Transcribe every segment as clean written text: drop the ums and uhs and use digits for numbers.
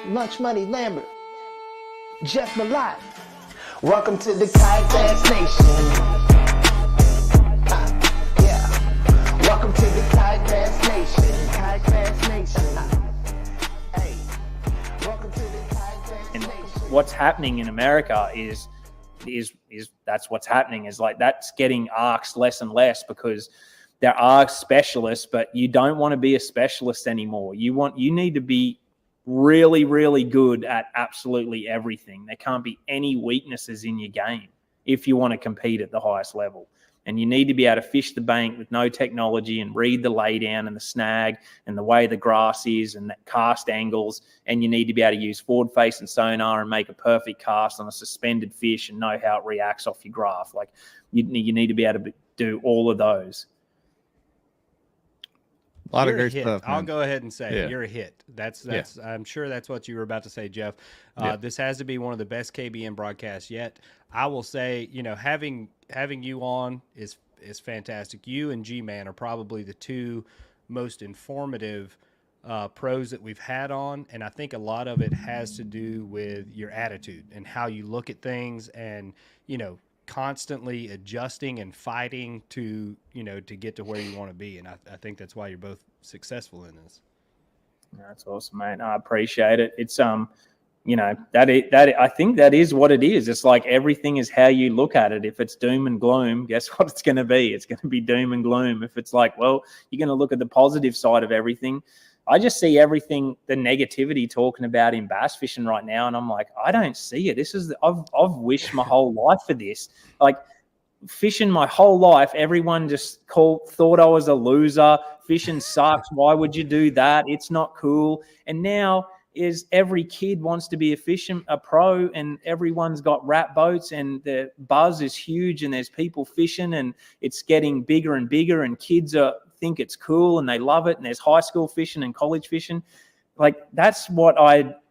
Lunch Money Lambert, Jeff Malott. Welcome to the Kayak Bass Nation. Yeah. Welcome to the Kayak Bass Nation. Kayak Bass Nation. Hey. Welcome to the Kayak Bass Nation. What's happening in America is that's what's happening is like that's getting asked less and less because there are specialists, but you don't want to be a specialist anymore. You need to be really, really good at absolutely everything. There can't be any weaknesses in your game if you want to compete at the highest level. And you need to be able to fish the bank with no technology and read the laydown and the snag and the way the grass is and the cast angles. And you need to be able to use forward face and sonar and make a perfect cast on a suspended fish and know how it reacts off your graph. Like you need to be able to do all of those. A lot of great stuff. Man. I'll go ahead and say you're a hit. That's. I'm sure that's what you were about to say, Jeff. This has to be one of the best KBN broadcasts yet. I will say, having you on is fantastic. You and G-Man are probably the two most informative pros that we've had on, and I think a lot of it has to do with your attitude and how you look at things, and constantly adjusting and fighting to get to where you want to be. And I think that's why you're both successful in this. That's awesome, mate. I appreciate it. It's I think that is what it is. It's like everything is how you look at it. If it's doom and gloom, guess what it's going to be? It's going to be doom and gloom. If it's like, well, you're going to look at the positive side of everything. I just see everything, the negativity talking about in bass fishing right now, and I'm like, I don't see it. I've wished my whole life for this. Like fishing my whole life, everyone just thought I was a loser. Fishing sucks. Why would you do that? It's not cool. And now is every kid wants to be a pro, and everyone's got rat boats, and the buzz is huge, and there's people fishing, and it's getting bigger and bigger, and kids think it's cool and they love it, and there's high school fishing and college fishing. Like that's what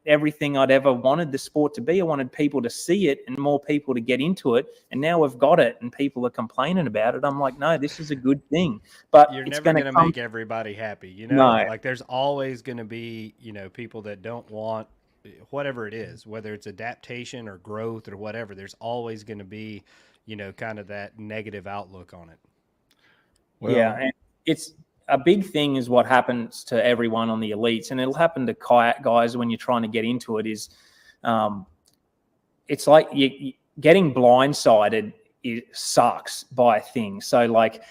everything I'd ever wanted the sport to be. I wanted people to see it and more people to get into it, and now we've got it and people are complaining about it. I'm like, no, this is a good thing. But you're it's never going to make everybody happy, No. Like there's always going to be people that don't want whatever it is, whether it's adaptation or growth or whatever. There's always going to be kind of that negative outlook on it. Well, yeah, and it's a big thing is what happens to everyone on the elites, and it'll happen to kayak guys when you're trying to get into it is it's like you getting blindsided sucks by a thing. So like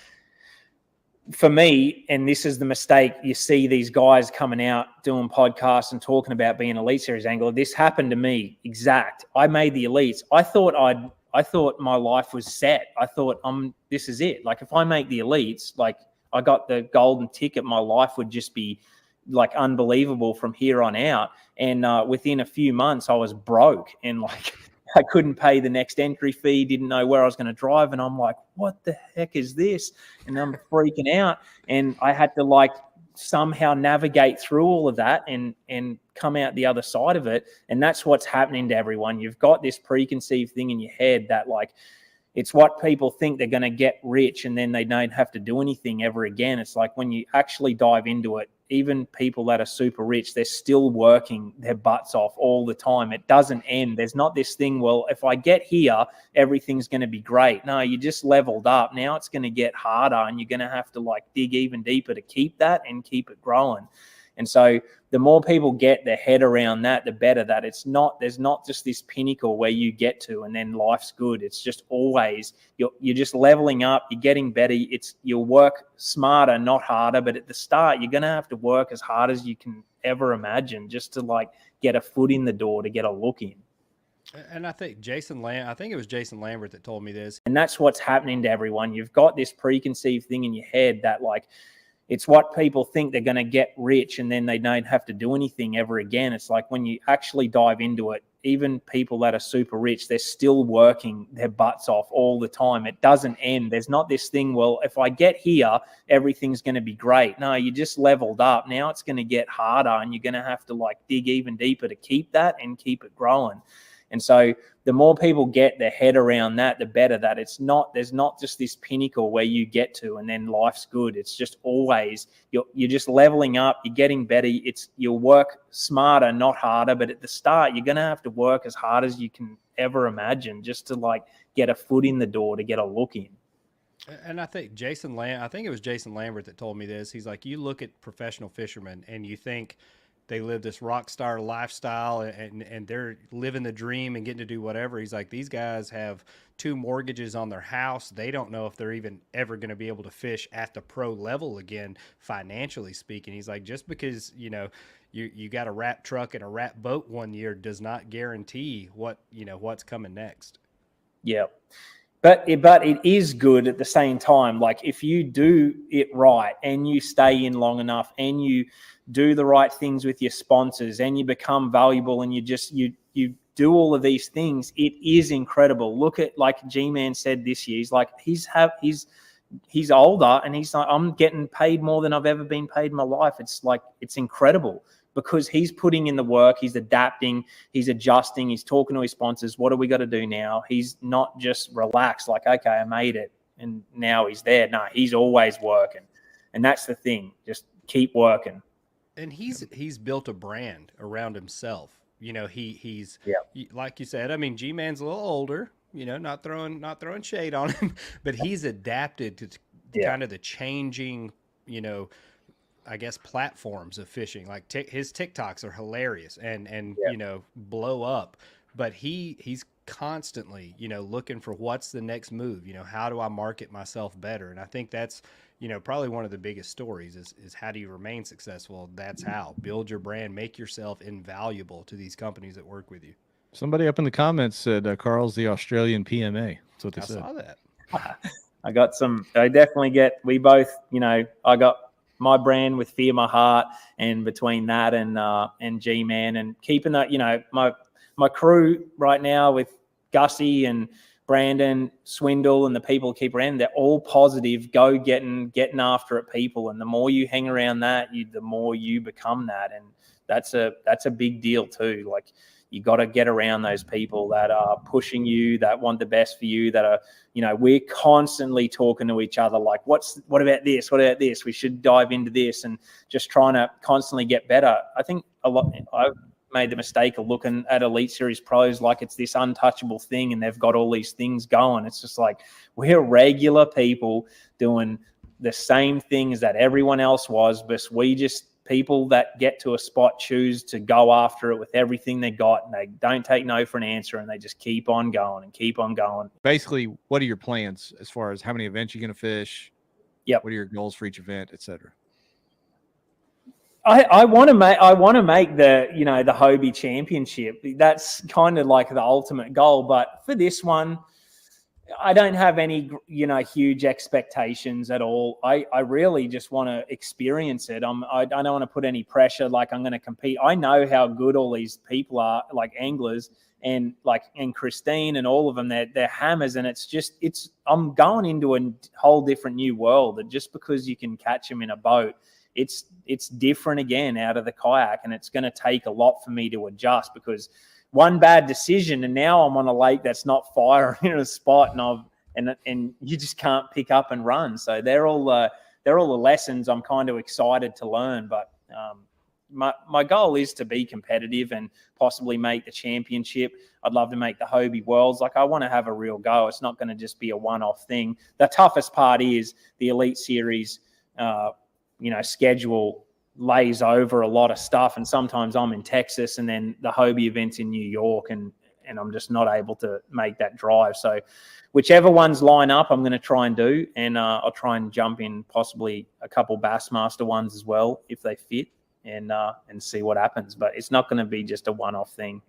for me, and this is the mistake, you see these guys coming out doing podcasts and talking about being Elite Series angler. This happened to me exact. I made the elites. I thought my life was set. I thought this is it. Like if I make the elites, like I got the golden ticket, my life would just be like unbelievable from here on out. And within a few months, I was broke and like I couldn't pay the next entry fee, didn't know where I was going to drive. And I'm like, what the heck is this? And I'm freaking out. And I had to like somehow navigate through all of that and come out the other side of it. And that's what's happening to everyone. You've got this preconceived thing in your head that like, it's what people think they're going to get rich and then they don't have to do anything ever again. It's like when you actually dive into it, even people that are super rich, they're still working their butts off all the time. It doesn't end. There's not this thing, well, if I get here, everything's going to be great. No, you just leveled up. Now it's going to get harder and you're going to have to like dig even deeper to keep that and keep it growing. And so the more people get their head around that, the better that there's not just this pinnacle where you get to and then life's good. It's just always, you're just leveling up, you're getting better. You'll work smarter, not harder. But at the start, you're going to have to work as hard as you can ever imagine just to like get a foot in the door, to get a look in. And I think it was Jason Lambert that told me this. And that's what's happening to everyone. You've got this preconceived thing in your head that like, it's what people think they're going to get rich and then they don't have to do anything ever again. It's like when you actually dive into it, even people that are super rich, they're still working their butts off all the time. It doesn't end. There's not this thing, well, if I get here, everything's going to be great. No, you just leveled up. Now it's going to get harder and you're going to have to like dig even deeper to keep that and keep it growing. And so the more people get their head around that, the better. That there's not just this pinnacle where you get to and then life's good. It's just always you're just leveling up, you're getting better. You'll work smarter, not harder. But at the start, you're gonna have to work as hard as you can ever imagine just to like get a foot in the door, to get a look in. And I think I think it was Jason Lambert that told me this. He's like, you look at professional fishermen and you think they live this rock star lifestyle and they're living the dream and getting to do whatever. He's like, these guys have 2 mortgages on their house. They don't know if they're even ever going to be able to fish at the pro level again, financially speaking. He's like, just because, you got a wrap truck and a wrap boat one year does not guarantee what's coming next. Yeah. But it is good at the same time. Like if you do it right and you stay in long enough and you do the right things with your sponsors and you become valuable and you do all of these things, it is incredible. Look at, like G-Man said this year, he's like, he's older and he's like, I'm getting paid more than I've ever been paid in my life. It's like, it's incredible because he's putting in the work, he's adapting, he's adjusting, he's talking to his sponsors. What do we got to do now? He's not just relaxed like, okay, I made it and now he's there. No, he's always working. And that's the thing. Just keep working. And he's built a brand around himself. He's like you said, I mean, G-Man's a little older, not throwing shade on him, but he's adapted to kind of the changing, I guess, platforms of fishing. Like his TikToks are hilarious and blow up, but he's constantly, looking for what's the next move, how do I market myself better? And I think that's, probably one of the biggest stories is how do you remain successful? That's how. Build your brand, make yourself invaluable to these companies that work with you. Somebody up in the comments said Carl's the Australian PMA. That's what they said. I saw that. I definitely get, we both, I got my brand with Fear My Heart, and between that and G-Man and keeping that, my crew right now with Gussie and Brandon, Swindle, and the people keep around, they're all positive, go getting after it people. And the more you hang around that, the more you become that. And that's a big deal too. Like you got to get around those people that are pushing you, that want the best for you, that are, we're constantly talking to each other. Like, what about this? What about this? We should dive into this, and just trying to constantly get better. I think I've made the mistake of looking at Elite Series pros like it's this untouchable thing and they've got all these things going. It's just like, we're regular people doing the same things that everyone else was, but we just, people that get to a spot choose to go after it with everything they got, and they don't take no for an answer, and they just keep on going and keep on going. Basically, what are your plans as far as how many events you're going to fish? Yep. What are your goals for each event, etc.? I want to make the the Hobie Championship. That's kind of like the ultimate goal. But for this one, I don't have any huge expectations at all. I really just want to experience it. I don't want to put any pressure like I'm going to compete. I know how good all these people are, like anglers and Christine and all of them. They're hammers, and I'm going into a whole different new world. And just because you can catch them in a boat, it's different again out of the kayak, and it's going to take a lot for me to adjust, because one bad decision and now I'm on a lake that's not firing in a spot, and you just can't pick up and run. So they're all the lessons I'm kind of excited to learn. But my goal is to be competitive and possibly make the championship. I'd love to make the Hobie Worlds. Like, I want to have a real go. It's not going to just be a one-off thing. The toughest part is the Elite Series schedule lays over a lot of stuff, and sometimes I'm in Texas and then the Hobie event's in New York, and I'm just not able to make that drive. So whichever ones line up, I'm going to try and do, and I'll try and jump in possibly a couple Bassmaster ones as well if they fit, and see what happens. But it's not going to be just a one-off thing.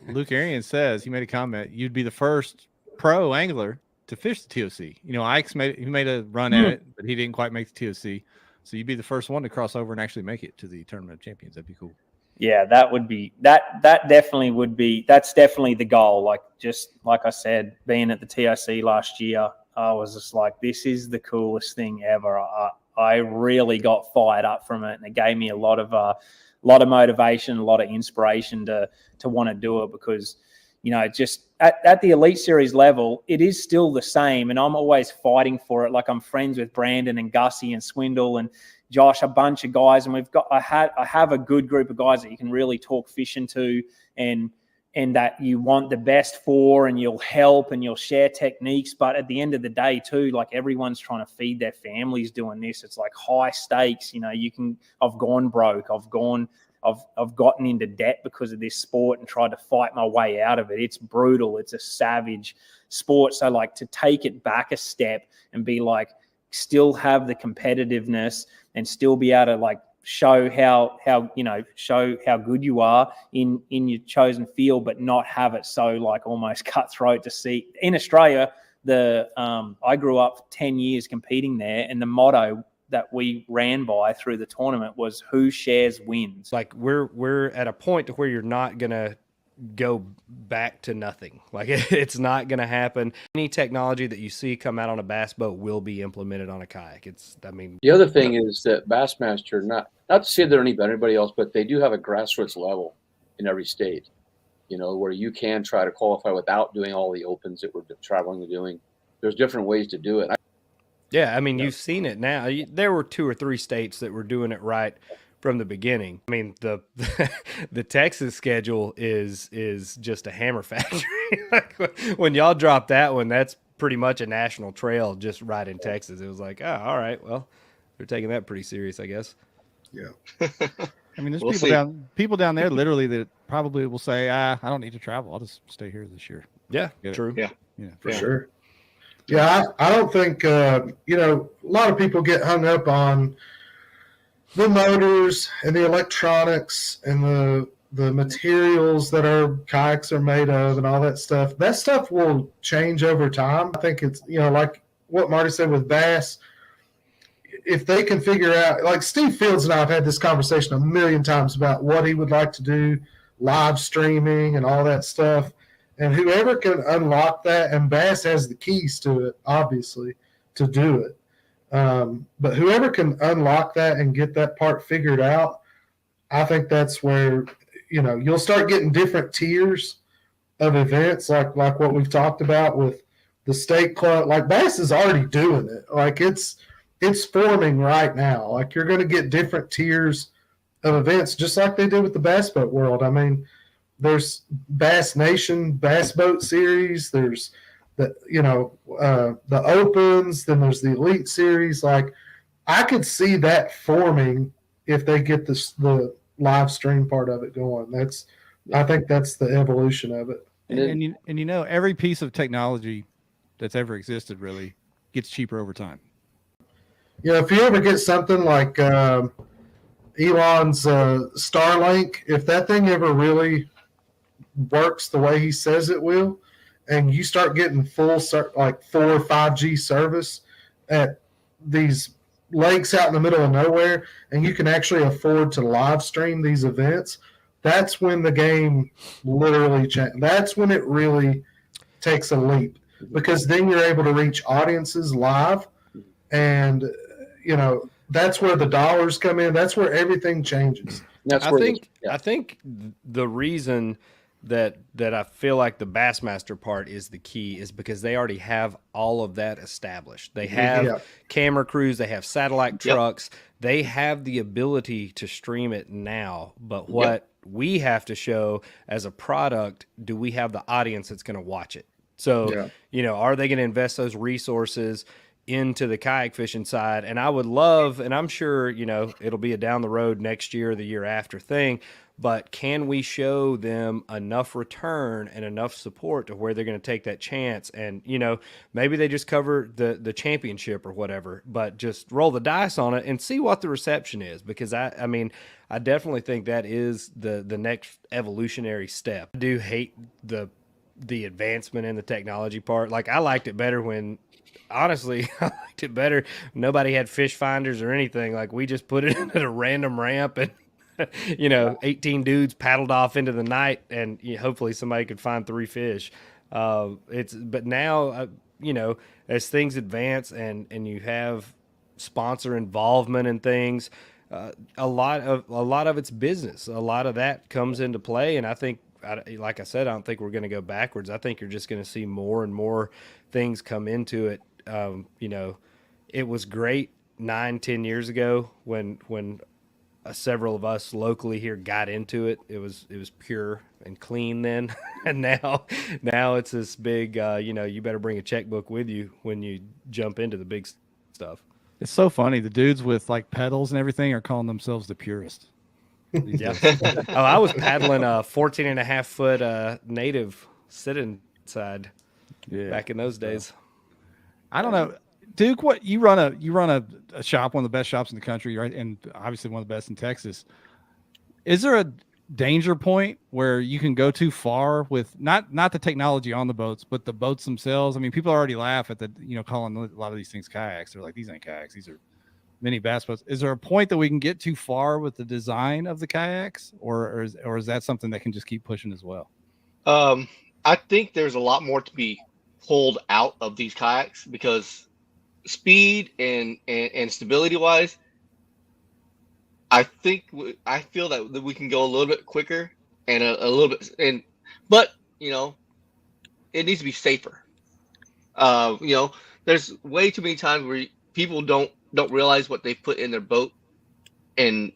Luke Arian says, he made a comment, you'd be the first pro angler to fish the TOC. Ike's made a run at it, but he didn't quite make the TOC. So you'd be the first one to cross over and actually make it to the Tournament of Champions. That'd be cool. Yeah, that would be that definitely would be. That's definitely the goal. Like, just like I said, being at the TOC last year, I was just like, this is the coolest thing ever. I really got fired up from it, and it gave me a lot of lot of motivation, a lot of inspiration to want to do it, because just at the elite series level, it is still the same, and I'm always fighting for it. Like, I'm friends with Brandon and Gussie and Swindle and Josh, a bunch of guys, and I have a good group of guys that you can really talk fishing to, and that you want the best for, and you'll help and you'll share techniques. But at the end of the day too, like, everyone's trying to feed their families doing this. It's like high stakes. I've gone broke. I've gotten into debt because of this sport and tried to fight my way out of it. It's brutal. It's a savage sport. So, like, to take it back a step and be like, still have the competitiveness and still be able to, like, show how good you are in your chosen field, but not have it so, like, almost cutthroat to see. In Australia, I grew up 10 years competing there, and the motto that we ran by through the tournament was who shares wins. Like, we're at a point to where you're not gonna go back to nothing. Like, it's not gonna happen. Any technology that you see come out on a bass boat will be implemented on a kayak. The other thing is that Bassmaster, not to say they're any better than anybody else, but they do have a grassroots level in every state, where you can try to qualify without doing all the opens that we're traveling to doing. There's different ways to do it. Yeah, you've seen it now. There were 2 or 3 states that were doing it right from the beginning. The the Texas schedule is just a hammer factory. Like, when y'all dropped that one, that's pretty much a national trail just right in Texas. It was like, oh, all right, well, they're taking that pretty serious, I guess. Yeah. There's people down there literally that probably will say, I don't need to travel. I'll just stay here this year. Yeah, true. Yeah, for sure. Yeah, I don't think, a lot of people get hung up on the motors and the electronics and the materials that our kayaks are made of and all that stuff. That stuff will change over time. I think it's, like what Marty said with bass, if they can figure out, like Steve Fields and I have had this conversation a million times about what he would like to do, live streaming and all that stuff. And whoever can unlock that, and Bass has the keys to it, obviously, to do it. But whoever can unlock that and get that part figured out, I think that's where, you'll start getting different tiers of events, like what we've talked about with the state club. Like, Bass is already doing it. Like, it's forming right now. Like, you're going to get different tiers of events, just like they did with the Bass Boat World. There's Bass Nation, Bass Boat Series. There's the Opens. Then there's the Elite Series. Like, I could see that forming if they get the live stream part of it going. I think that's the evolution of it. And every piece of technology that's ever existed really gets cheaper over time. If you ever get something like Elon's Starlink, if that thing ever really works the way he says it will, and you start getting full, like 4 or 5G service at these lakes out in the middle of nowhere, and you can actually afford to live stream these events, that's when the game literally changes. That's when it really takes a leap, because then you're able to reach audiences live, and that's where the dollars come in. That's where everything changes. I think the reason that I feel like the Bassmaster part is the key is because they already have all of that established. They have camera crews, they have satellite trucks, they have the ability to stream it now. But what we have to show as a product, do we have the audience that's going to watch it? So, are they going to invest those resources into the kayak fishing side? And I would love, and I'm sure, it'll be a down the road next year or the year after thing, but can we show them enough return and enough support to where they're going to take that chance? And, maybe they just cover the championship or whatever, but just roll the dice on it and see what the reception is. Because I definitely think that is the next evolutionary step. I do hate the advancement in the technology part. Like, I liked it better when, honestly, I liked it better. Nobody had fish finders or anything. Like, we just put it at a random ramp and, 18 dudes paddled off into the night, and hopefully somebody could find 3 fish. But now, as things advance and you have sponsor involvement and things, a lot of it's business. A lot of that comes into play, and I think, like I said, I don't think we're going to go backwards. I think you're just going to see more and more things come into it. You know, it was great 9-10 years ago when several of us locally here got into it. It was pure and clean then, and now it's this big. You know, you better bring a checkbook with you when you jump into the big stuff. It's so funny. The dudes with like pedals and everything are calling themselves the purist. Yeah. Oh, I was paddling a 14.5-foot native sit inside back in those days. I don't know, Duke. What you run a shop, one of the best shops in the country, right? And obviously one of the best in Texas. Is there a danger point where you can go too far with not the technology on the boats, but the boats themselves? I mean, people already laugh at calling a lot of these things kayaks. They're like, these ain't kayaks, these are mini bass boats. Is there a point that we can get too far with the design of the kayaks, or is that something that can just keep pushing as well? I think there's a lot more to be pulled out of these kayaks, because speed and stability wise, I feel that we can go a little bit quicker and a little bit, but it needs to be safer. There's way too many times where people don't realize what they've put in their boat, and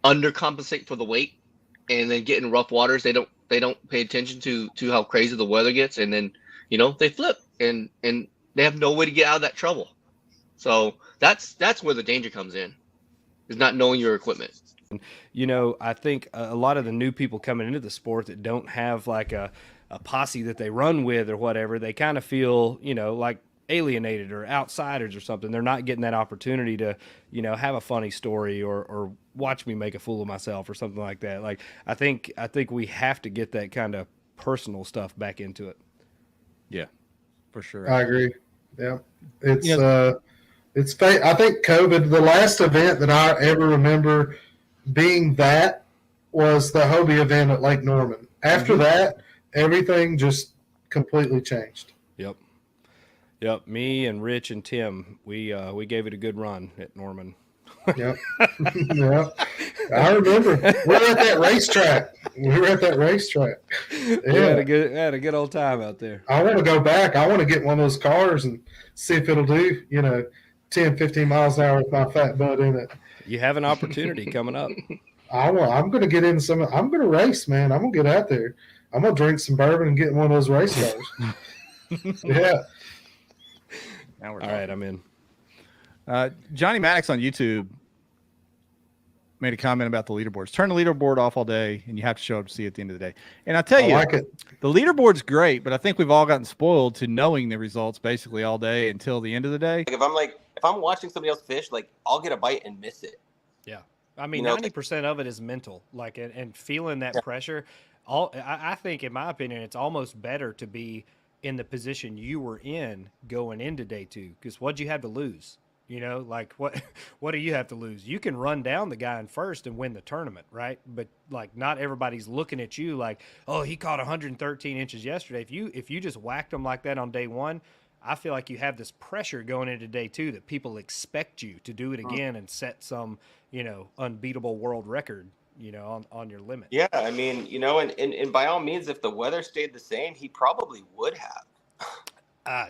undercompensate for the weight, and then get in rough waters. They don't pay attention to how crazy the weather gets, and then they flip and they have no way to get out of that trouble. So that's where the danger comes in, is not knowing your equipment. I think a lot of the new people coming into the sport that don't have like a posse that they run with or whatever, they kind of feel, like alienated or outsiders or something. They're not getting that opportunity to, have a funny story or watch me make a fool of myself or something like that. Like, I think we have to get that kind of personal stuff back into it. Yeah, for sure. I agree. Yeah. I think COVID, the last event that I ever remember being that was the Hobie event at Lake Norman. After that, everything just completely changed. Yep. Me and Rich and Tim, we gave it a good run at Norman. Yep. Yeah. I remember. We were at that racetrack. Yeah. We had a good old time out there. I want to go back. I want to get one of those cars and see if it'll do, 10, 15 miles an hour with my fat butt in it. You have an opportunity coming up. I'm going to get in some. I'm going to race, man. I'm going to get out there. I'm going to drink some bourbon and get in one of those race cars. Yeah. All right, I'm in. Johnny Maddox on YouTube made a comment about the leaderboards. Turn the leaderboard off all day, and you have to show up to see it at the end of the day. And I tell you, like it. The leaderboard's great, but I think we've all gotten spoiled to knowing the results basically all day until the end of the day. If I'm watching somebody else fish, like, I'll get a bite and miss it. Yeah, I mean, 90% of it is mental, like, and feeling that pressure. I think, in my opinion, it's almost better to be in the position you were in going into day two, because what'd you have to lose? Like, what do you have to lose? You can run down the guy in first and win the tournament, right? But like, not everybody's looking at you like, oh, he caught 113 inches yesterday. If you just whacked him like that on day one, I feel like you have this pressure going into day two that people expect you to do it again and set some, unbeatable world record, on your limit. Yeah, I mean, and by all means, if the weather stayed the same, he probably would have.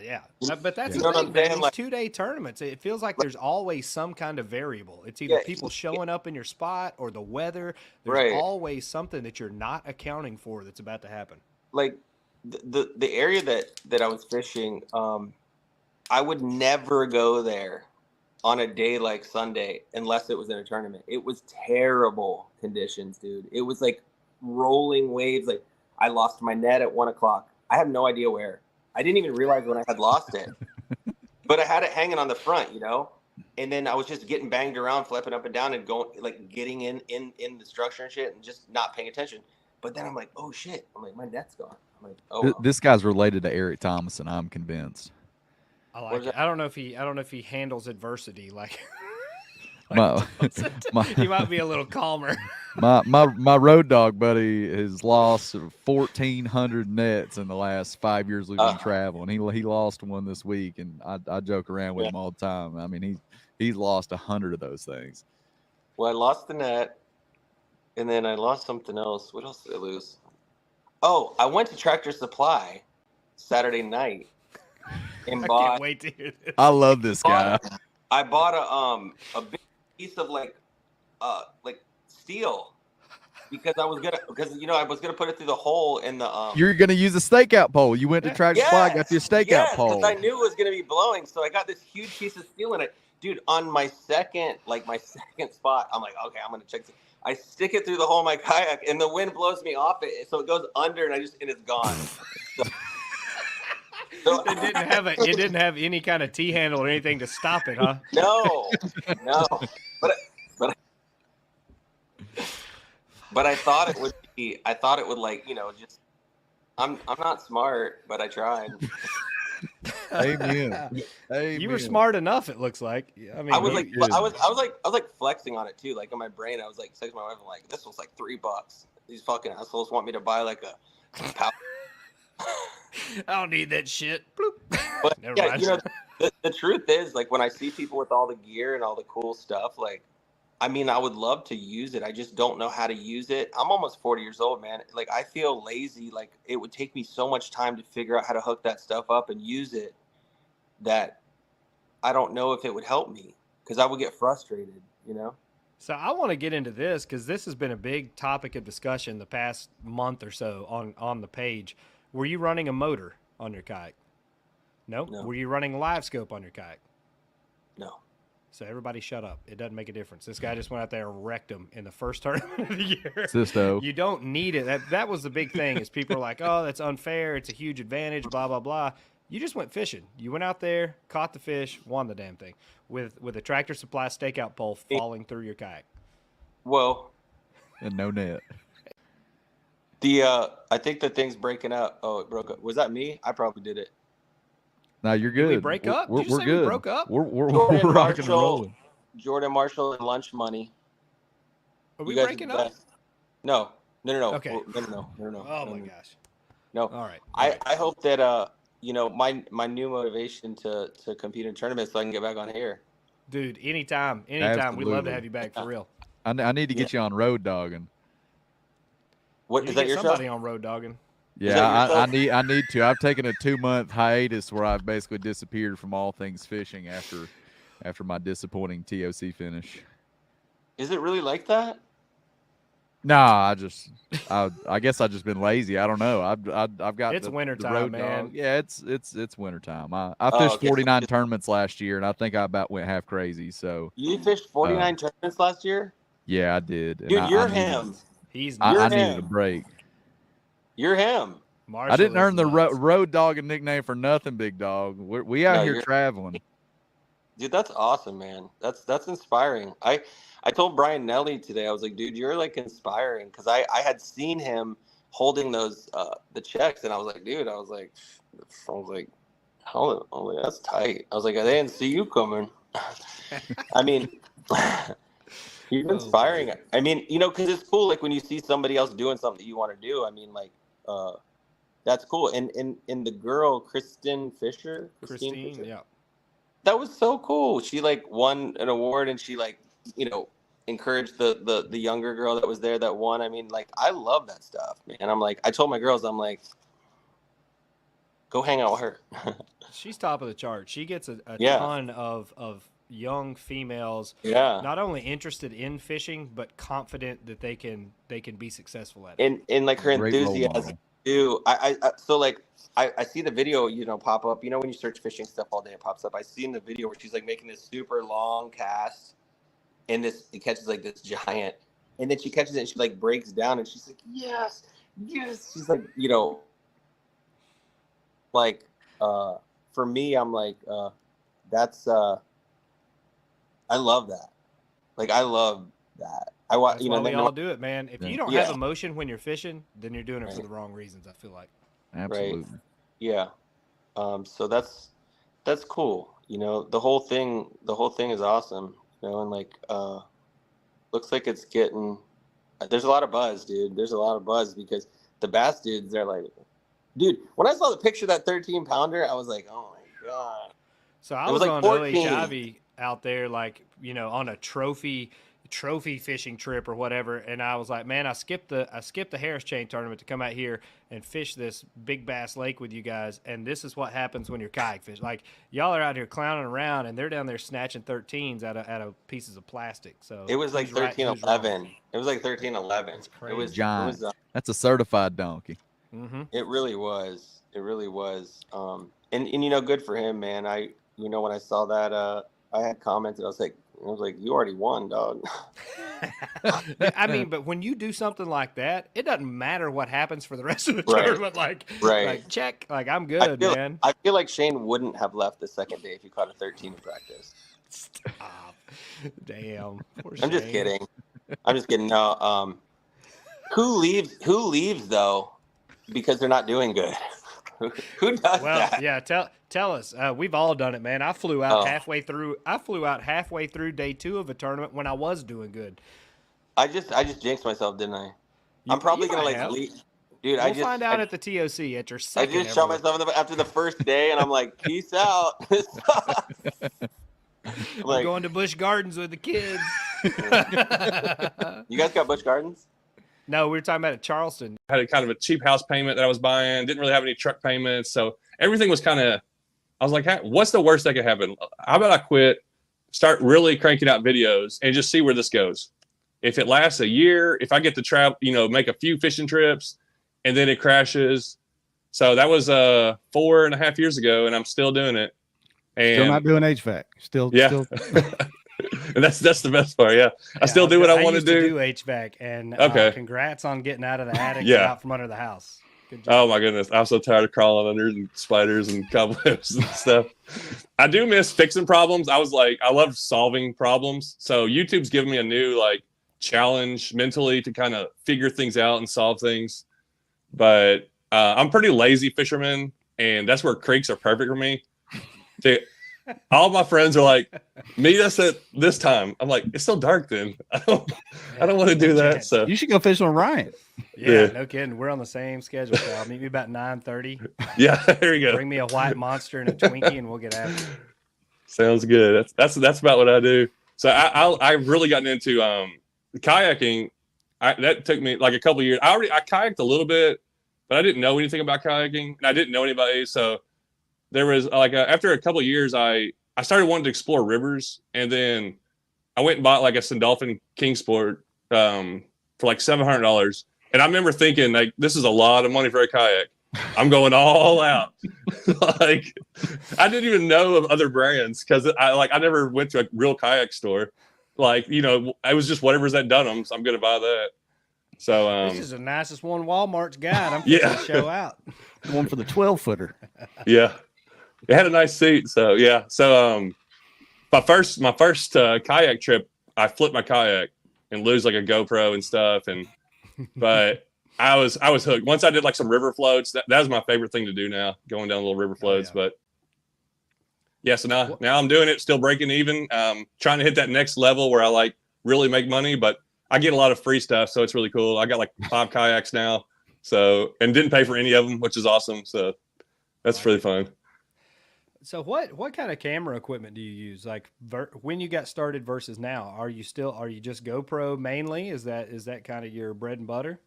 Yeah. But that's the thing, man. These 2-day tournaments, it feels like there's always some kind of variable. It's either people showing up in your spot or the weather. There's always something that you're not accounting for that's about to happen. Like the area that I was fishing, I would never go there on a day like Sunday unless it was in a tournament. It was terrible conditions, dude. It was like rolling waves. Like, I lost my net at 1 o'clock. I have no idea where. I didn't even realize when I had lost it, but I had it hanging on the front, and then I was just getting banged around, flipping up and down and going, like, getting in the structure and shit and just not paying attention. But then I'm like, oh shit. I'm like, my net's gone. I'm like, oh, this guy's related to Eric Thomas, and I'm convinced. I like it. I don't know if he handles adversity like he might be a little calmer. My road dog buddy has lost 1,400 nets in the last 5 years we've been traveling. He lost one this week, and I joke around with him all the time. I mean, he's lost 100 of those things. Well, I lost the net, and then I lost something else. What else did I lose? Oh, I went to Tractor Supply Saturday night and I bought. can't wait to hear this. I love this guy. I bought a big piece of like steel because I was gonna put it through the hole in the You're gonna use a stakeout pole. You went to Tractor Supply, got your stakeout pole. because I knew it was gonna be blowing, so I got this huge piece of steel in it, dude. On my second spot, I'm like, okay, I'm gonna check this. I stick it through the hole in my kayak, and the wind blows me off it, so it goes under, and it's gone. So, It didn't have any kind of T handle or anything to stop it, huh? No. But I thought it would be. I thought it would just. I'm not smart, but I tried. Amen. Amen. You were smart enough. It looks like. I mean, I was flexing on it too. Like in my brain, I was like saying to my wife, I'm like, this was like $3. These fucking assholes want me to buy like a power. I don't need that shit. Bloop. But Never yeah, mind. the truth is, like when I see people with all the gear and all the cool stuff, like, I mean, I would love to use it. I just don't know how to use it. I'm almost 40 years old, man. Like I feel lazy. Like it would take me so much time to figure out how to hook that stuff up and use it that I don't know if it would help me because I would get frustrated, So I want to get into this because this has been a big topic of discussion the past month or so on the page. Were you running a motor on your kayak? No. Were you running a live scope on your kayak? No. So everybody shut up. It doesn't make a difference. This guy just went out there and wrecked him in the first tournament of the year. Sisto. You don't need it. That was the big thing is people are like, oh, that's unfair. It's a huge advantage, blah, blah, blah. You just went fishing. You went out there, caught the fish, won the damn thing with a Tractor Supply stakeout pole falling through your kayak. Well, And no net. I think the thing's breaking up. Oh, it broke up. Was that me? I probably did it. No, you're good. Did we break up? Did you We're say good. we broke up? We're Jordan rocking and rolling. Jordan Marshall and lunch money. Are we You guys breaking are the up? best. No. Okay. No. Oh my gosh. No. All right. I hope that my new motivation to compete in tournaments so I can get back on here. Dude, anytime. We'd love to Absolutely. have you back for real. I need to get you on road dogging. What You is that get your somebody show? on road dogging. Yeah, that your I need to. I've taken a 2-month hiatus where I've basically disappeared from all things fishing after my disappointing TOC finish. Is it really like that? Nah, I guess I've just been lazy. I don't know. I've got It's wintertime, road man. dog. Yeah, it's wintertime. I fished okay. 49 tournaments last year, and I think I about went half crazy. So You fished 49 tournaments last year? yeah, I did. And Dude, you're I needed- him. I needed a break. You're him. Marshall I didn't is earn the nuts. road dog nickname for nothing, big dog. We out No, here you're- traveling. Dude, that's awesome, man. That's inspiring. I told Brian Nelly today, I was like, dude, you're like inspiring because I had seen him holding those the checks, and I was like, dude, oh, that's tight. I was like, I didn't see you coming. I mean, he's inspiring. I mean, because it's cool. Like when you see somebody else doing something that you want to do. I mean, like, that's cool. And the girl, Christine Fisher, yeah. that was so cool. She like won an award, and she like, encouraged the younger girl that was there that won. I mean, like, I love that stuff, man. I'm like, I told my girls, I'm like, go hang out with her. She's top of the chart. She gets a Yeah. ton of young females, Yeah. not only interested in fishing but confident that they can be successful at it. And like her Great role enthusiasm model. too. I see the video, pop up. When you search fishing stuff all day, it pops up. I see in the video where she's like making this super long cast, and it catches like this giant, and then she catches it and she like breaks down, and she's like, yes. She's like, like for me, I'm like, that's I love that. Like I love that. That's why we all do it, man. If you don't Yeah. have emotion when you're fishing, then you're doing it for the wrong reasons, I feel like. Absolutely. Yeah. So that's cool. The whole thing is awesome. And like looks like it's getting there's a lot of buzz, dude. There's a lot of buzz because the bass dudes, they're like, dude, when I saw the picture of that 13-pounder, I was like, oh my God. So I It was was like on 14. OHIV out there, like, on a trophy trophy fishing trip or whatever, and I was like, man, I skipped the Harris Chain tournament to come out here and fish this big bass lake with you guys, and this is what happens when you're kayak fishing. Like, y'all are out here clowning around, and they're down there snatching 13s out of pieces of plastic. So it was like 13-11. It was like 13-11. Crazy. It was giant. It was, That's a certified donkey. Mm-hmm. It really was. It really was. And you know, good for him, man. When I saw that, I had commented. I was like, you already won, dog. I mean, but when you do something like that, it doesn't matter what happens for the rest of the tournament. Like check, like I'm good, man. I feel like Shane wouldn't have left the second day if he caught a 13 in practice. Stop. Damn. I'm just kidding. No. Who leaves though because they're not doing good? Who does that? Well, yeah. Tell us. We've all done it, man. I flew out halfway through day 2 of a tournament when I was doing good. I just jinxed myself, didn't I? I'm probably gonna leave. Dude, we'll find out at the TOC at your second. I just shot myself after the first day, and I'm like, peace out. I'm going to Busch Gardens with the kids. You guys got Busch Gardens? No, we were talking about at Charleston. I had a kind of a cheap house payment that I was buying. Didn't really have any truck payments, so everything was kind of. I was like, hey, what's the worst that could happen? How about I quit, start really cranking out videos, and just see where this goes. If it lasts a year, if I get to travel, make a few fishing trips, and then it crashes. So that was 4.5 years ago, and I'm still doing it. And still not doing HVAC. Still. And that's the best part. Yeah, I still do what I want to do HVAC, and congrats on getting out of the attic, out from under the house. Good job. Oh my goodness, I'm so tired of crawling under and spiders and cobwebs and stuff. I do miss fixing problems. I love solving problems. So YouTube's given me a new challenge mentally to kind of figure things out and solve things. But I'm pretty lazy fisherman, and that's where creeks are perfect for me. All my friends are like, meet us at this time. I'm like, it's still dark then. I don't want to do that. So you should go fish on Ryan. Yeah, no kidding. We're on the same schedule, pal. Meet me about 9:30. Yeah, there you go. Bring me a white monster and a Twinkie, and we'll get after it. Sounds good. That's about what I do. So I've really gotten into kayaking. That took me like a couple of years. I kayaked a little bit, but I didn't know anything about kayaking, and I didn't know anybody. So there was after a couple of years, I started wanting to explore rivers, and then I went and bought a Sundolphin King Sport for $700. And I remember thinking this is a lot of money for a kayak. I'm going all out. I didn't even know of other brands because I never went to a real kayak store. I was just whatever's at Dunham's. I'm gonna buy that. So this is the nicest one Walmart's got. I'm gonna show out. One for the 12-footer. Yeah. It had a nice seat, so yeah. So my first kayak trip, I flipped my kayak and lose a GoPro and stuff, but I was hooked. Once I did some river floats, that was my favorite thing to do now, going down little river floats. But yeah, so now I'm doing it, still breaking even, trying to hit that next level where I really make money, but I get a lot of free stuff, so it's really cool. I got 5 kayaks now, and didn't pay for any of them, which is awesome. So that's really fun. So what kind of camera equipment do you use? When you got started versus now, are you just GoPro mainly? Is that kind of your bread and butter?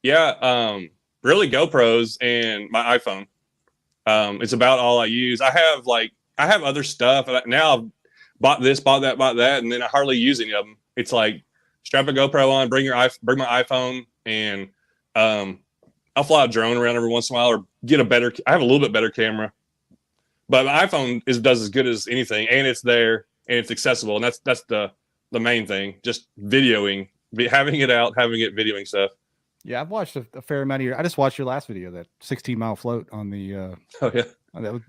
Yeah. Really GoPros and my iPhone. It's about all I use. I have other stuff. Now I've bought this, bought that, and then I hardly use any of them. It's strap a GoPro on, bring my iPhone, and I'll fly a drone around every once in a while or I have a little bit better camera. But my iPhone does as good as anything, and it's there and it's accessible, and that's the main thing. Just videoing, having it out, having it videoing stuff. Yeah, I've watched a fair amount of I just watched your last video, that 16-mile float on the. Oh yeah.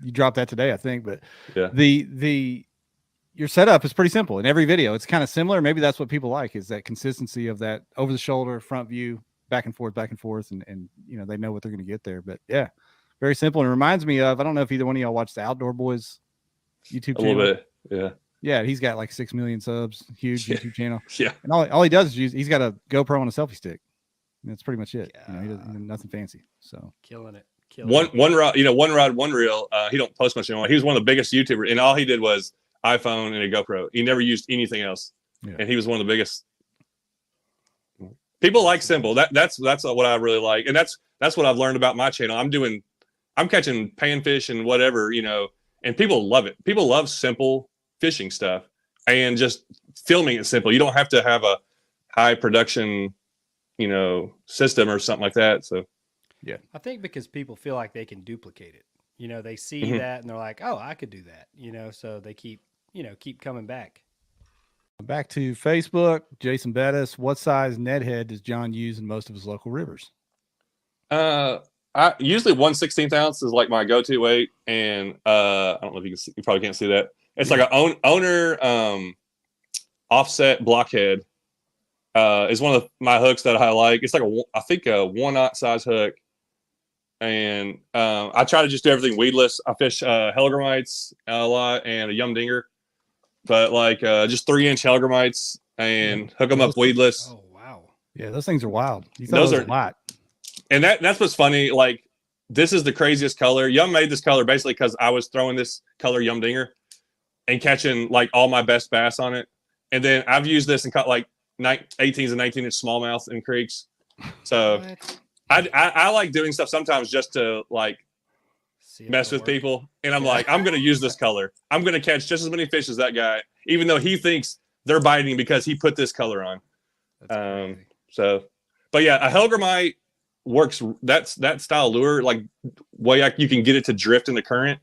You dropped that today, I think, but yeah. Your setup is pretty simple in every video. It's kind of similar. Maybe that's what people like, is that consistency of that over the shoulder, front view, back and forth, and they know what they're going to get there. But yeah. Very simple. And it reminds me of, I don't know if either one of y'all watched the Outdoor Boys YouTube channel. A little bit, yeah. Yeah, he's got 6 million subs, huge YouTube channel. Yeah. And all he does is he's got a GoPro and a selfie stick. And that's pretty much it. He doesn't nothing fancy. So killing it. One rod, one rod, one reel. He don't post much anymore. He was one of the biggest YouTubers, and all he did was iPhone and a GoPro. He never used anything else. and he was one of the biggest. People like simple. That's what I really like, and that's what I've learned about my channel. I'm catching panfish and whatever, and people love it. People love simple fishing stuff and just filming it simple. You don't have to have a high production, system or something like that. So, yeah, I think because people feel like they can duplicate it. They see Mhm. that and they're like, oh, I could do that. So they keep coming back. Back to Facebook. Jason Bettis. What size net head does John use in most of his local rivers? I usually 1/16 ounce is like my go-to weight, and I don't know if you can see, you probably can't see that. It's like an owner offset blockhead. Is one of my hooks that I like. It's like I think a 1/0 size hook, and I try to just do everything weedless. I fish Hellgrammites a lot and a Yum Dinger, but like just 3-inch Hellgrammites and hook them up weedless. Oh wow! Yeah, those things are wild. You thought Those those are a lot. And that's what's funny. Like, this is the craziest color. Yum made this color basically because I was throwing this color Yum Dinger and catching like all my best bass on it. And then I've used this and caught like 18s and 19-inch smallmouth in creeks. So I like doing stuff sometimes just to like mess with people. And I'm like, I'm going to use this color. I'm going to catch just as many fish as that guy, even though he thinks they're biting because he put this color on. But yeah, a Hellgrammite works. That style lure, like way you can get it to drift in the current,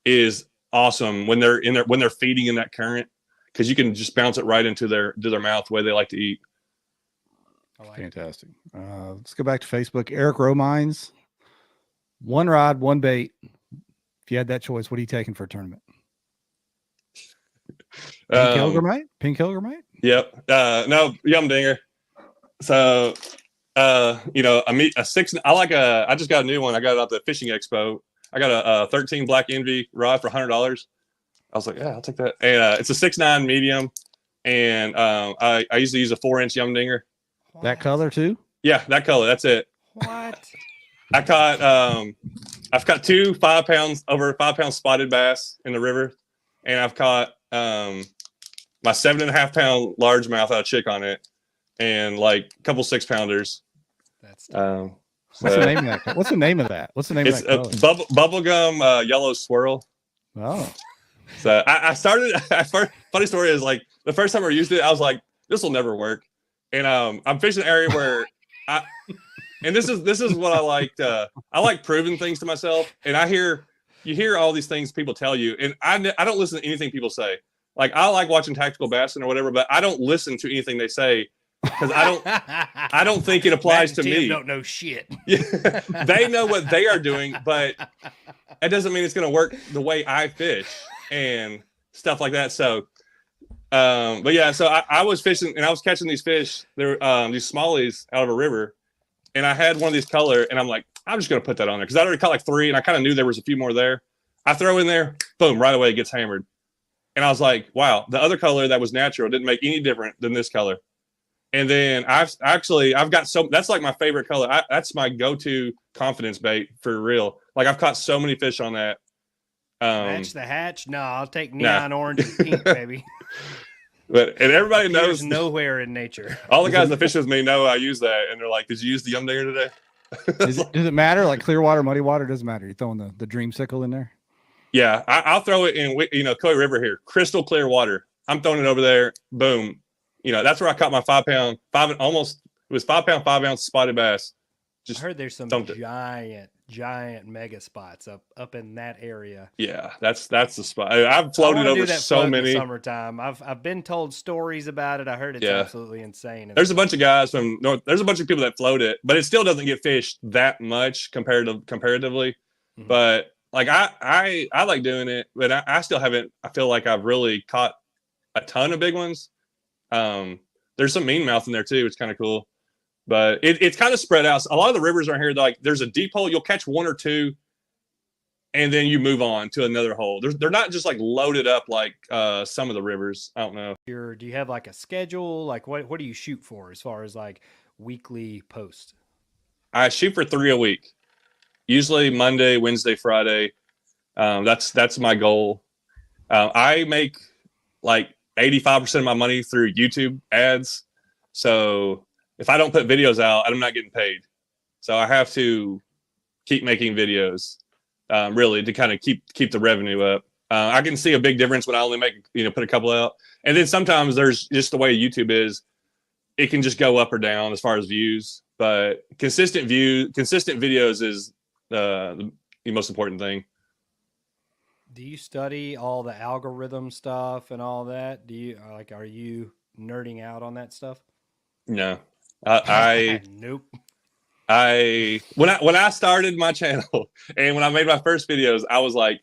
is awesome when they're when they're feeding in that current, because you can just bounce it right into their mouth the way they like to eat. Fantastic. Let's go back to Facebook. Eric Romines. One rod, one bait. If you had that choice, what are you taking for a tournament? Pink Hellgrammite? Pink Hellgrammite? Yep. No, Yum Dinger. So a 6. I just got a new one. I got it at the fishing expo. I got a 13 Black Envy rod for $100. I was like, yeah, I'll take that. And it's a 6'9" medium, and I usually use a 4-inch Yum Dinger. That color too? Yeah, that color. That's it. What? I caught I've caught 2 over 5 pound spotted bass in the river, and I've caught my 7.5 pound largemouth out of chick on it, and like a couple 6-pounders. That's what's the name of that? What's the name of that? What's the name of that color? Bubblegum yellow swirl. Oh. So I started. Funny story is, like, the first time I used it, I was like, this will never work. And I'm fishing an area where and this is what I liked. I like proving things to myself, and you hear all these things people tell you, and I don't listen to anything people say. Like, I like watching Tactical Bassing or whatever, but I don't listen to anything they say, because I don't think it applies to me. Don't know shit. Yeah, they know what they are doing, but that doesn't mean it's going to work the way I fish and stuff like that. So, but yeah, so I was fishing and I was catching these fish. They're these smallies out of a river, and I had one of these color, and I'm like, I'm just going to put that on there because I already caught like 3, and I kind of knew there was a few more there. I throw in there, boom, right away it gets hammered, and I was like, wow, the other color that was natural didn't make any different than this color. And then I've got that's like my favorite color. That's my go-to confidence bait for real. Like, I've caught so many fish on that. Match the hatch? No, I'll take neon orange and pink, baby. And everybody knows nowhere in nature. All the guys that fish with me know I use that, and they're like, "Did you use the Yum Dinger today?" Does it matter? Like clear water, muddy water, doesn't matter. You're throwing the dreamsicle in there. Yeah, I'll throw it in. Coy River here, crystal clear water. I'm throwing it over there. Boom. That's where I caught my 5 pound, 5 ounce spotted bass. I heard there's some giant mega spots up in that area. Yeah, that's the spot. I've floated over so many. In the summertime. I've been told stories about it. I heard it's absolutely insane. There's a bunch of guys from North. There's a bunch of people that float it, but it still doesn't get fished that much comparatively. Mm-hmm. But like I like doing it, but I still haven't. I feel like I've really caught a ton of big ones. There's some mean mouth in there too. It's kind of cool. But it's kind of spread out. A lot of the rivers around here, like, there's a deep hole. You'll catch 1 or 2, and then you move on to another hole. They're not just like loaded up like some of the rivers. I don't know. Do you have like a schedule? Like, what do you shoot for as far as like weekly posts? I shoot for 3 a week. Usually Monday, Wednesday, Friday. That's my goal. I make like 85% of my money through YouTube ads. So if I don't put videos out, I'm not getting paid. So I have to keep making videos, really, to kind of keep the revenue up. I can see a big difference when I only make, put a couple out. And then sometimes there's just the way YouTube is, it can just go up or down as far as views. But consistent videos is the most important thing. Do you study all the algorithm stuff and all that? Are you nerding out on that stuff? No, nope. When I started my channel and when I made my first videos, I was like,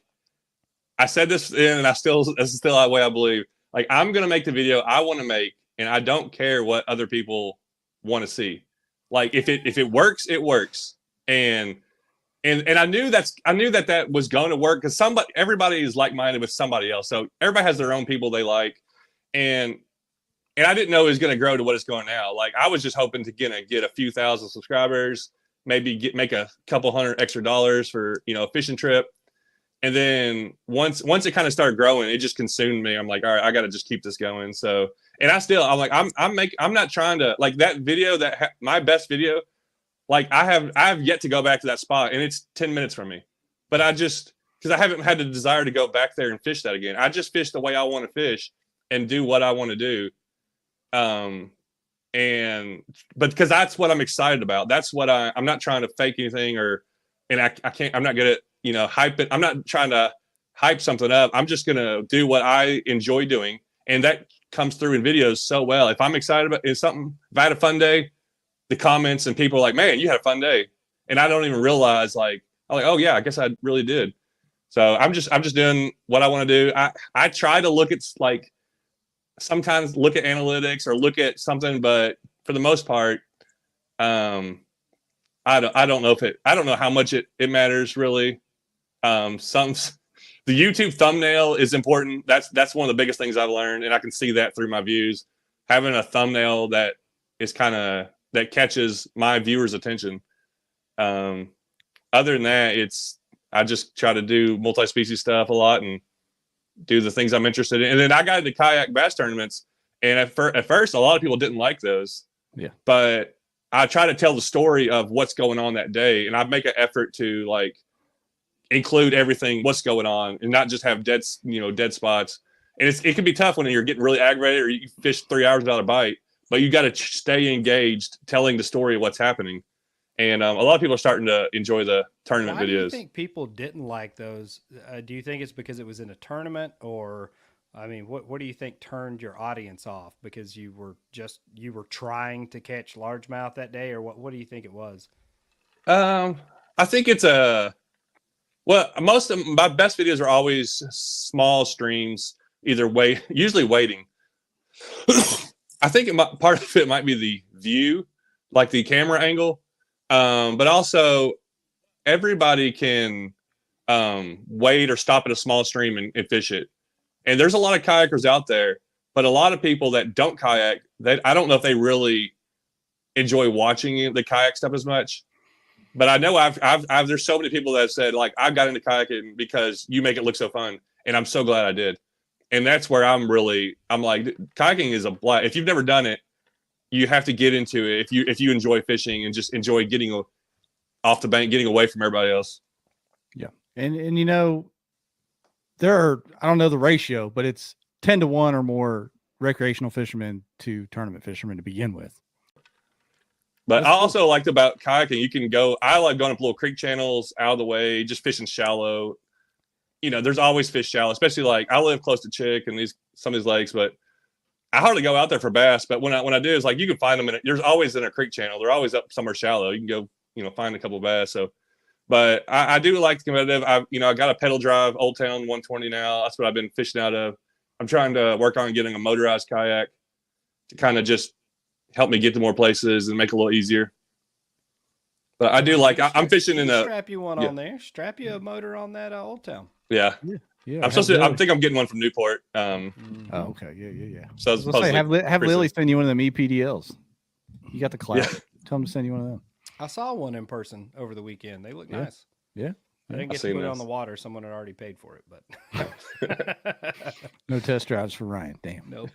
I said this and this is still the way I believe. Like, I'm gonna make the video I want to make, and I don't care what other people want to see. Like, if it works, it works. And I knew that was going to work because everybody is like-minded with somebody else. So everybody has their own people they like, and I didn't know it was going to grow to what it's going now. Like, I was just hoping to get a few thousand subscribers, maybe make a couple $100 extra for a fishing trip. And then once it kind of started growing, it just consumed me. I'm like, all right, I got to just keep this going. So, and I'm like, I'm not trying to, like, that video, my best video, like, I have yet to go back to that spot, and it's 10 minutes from me. But because I haven't had the desire to go back there and fish that again. I just fish the way I want to fish and do what I want to do. But because that's what I'm excited about. That's what I'm not trying to fake anything I'm not good at, hype it. I'm not trying to hype something up. I'm just going to do what I enjoy doing. And that comes through in videos so well. If I'm excited about something, if I had a fun day, the comments and people are like, man, you had a fun day. And I don't even realize, I'm like, oh yeah, I guess I really did. So I'm just doing what I want to do. I try to look at, like, sometimes look at analytics or look at something, but for the most part, I don't know how much it matters really. The YouTube thumbnail is important. That's one of the biggest things I've learned, and I can see that through my views. Having a thumbnail that is that catches my viewers' attention. Other than that, I just try to do multi-species stuff a lot and do the things I'm interested in. And then I got into kayak bass tournaments, and at first a lot of people didn't like those. Yeah. But I try to tell the story of what's going on that day, and I make an effort to, like, include everything, what's going on, and not just have dead spots. And it can be tough when you're getting really aggravated or you fish 3 hours without a bite, but you got to stay engaged, telling the story of what's happening. And a lot of people are starting to enjoy the tournament videos. Why do you think people didn't like those? Do you think it's because it was in a tournament, or, I mean, what do you think turned your audience off? Because you were trying to catch largemouth that day, or what do you think it was? I think it's most of my best videos are always small streams, usually wading. I think part of it might be the view, like the camera angle. But also everybody can wade or stop at a small stream and fish it. And there's a lot of kayakers out there, but a lot of people that don't kayak, I don't know if they really enjoy watching the kayak stuff as much. But I know there's so many people that have said, like, I got into kayaking because you make it look so fun, and I'm so glad I did. And that's where I'm like, kayaking is a blast. If you've never done it, you have to get into it if you enjoy fishing and just enjoy getting off the bank, getting away from everybody else. Yeah. And there are, I don't know the ratio, but it's 10-1 or more recreational fishermen to tournament fishermen to begin with. But I also liked about kayaking, I like going up little creek channels out of the way, just fishing shallow. There's always fish shallow, especially, like, I live close to Chick and some of these lakes, but I hardly go out there for bass. But when I do, it's like you can find them there's always in a creek channel. They're always up somewhere shallow. You can go, find a couple of bass. So, but I do like the competitive. I got a pedal drive Old Town 120 now. That's what I've been fishing out of. I'm trying to work on getting a motorized kayak to kind of just help me get to more places and make it a little easier. But I do like, I'm fishing in strap you one on there. Strap you a motor on that Old Town. Yeah. Yeah. I think I'm getting one from Newport. Oh, okay. Yeah. So I was have Lily send you one of them EPDLs. You got the clout. Yeah. Tell them to send you one of them. I saw one in person over the weekend. They look nice. Yeah. I didn't get to put it on the water. Someone had already paid for it, but no test drives for Ryan. Damn. Nope.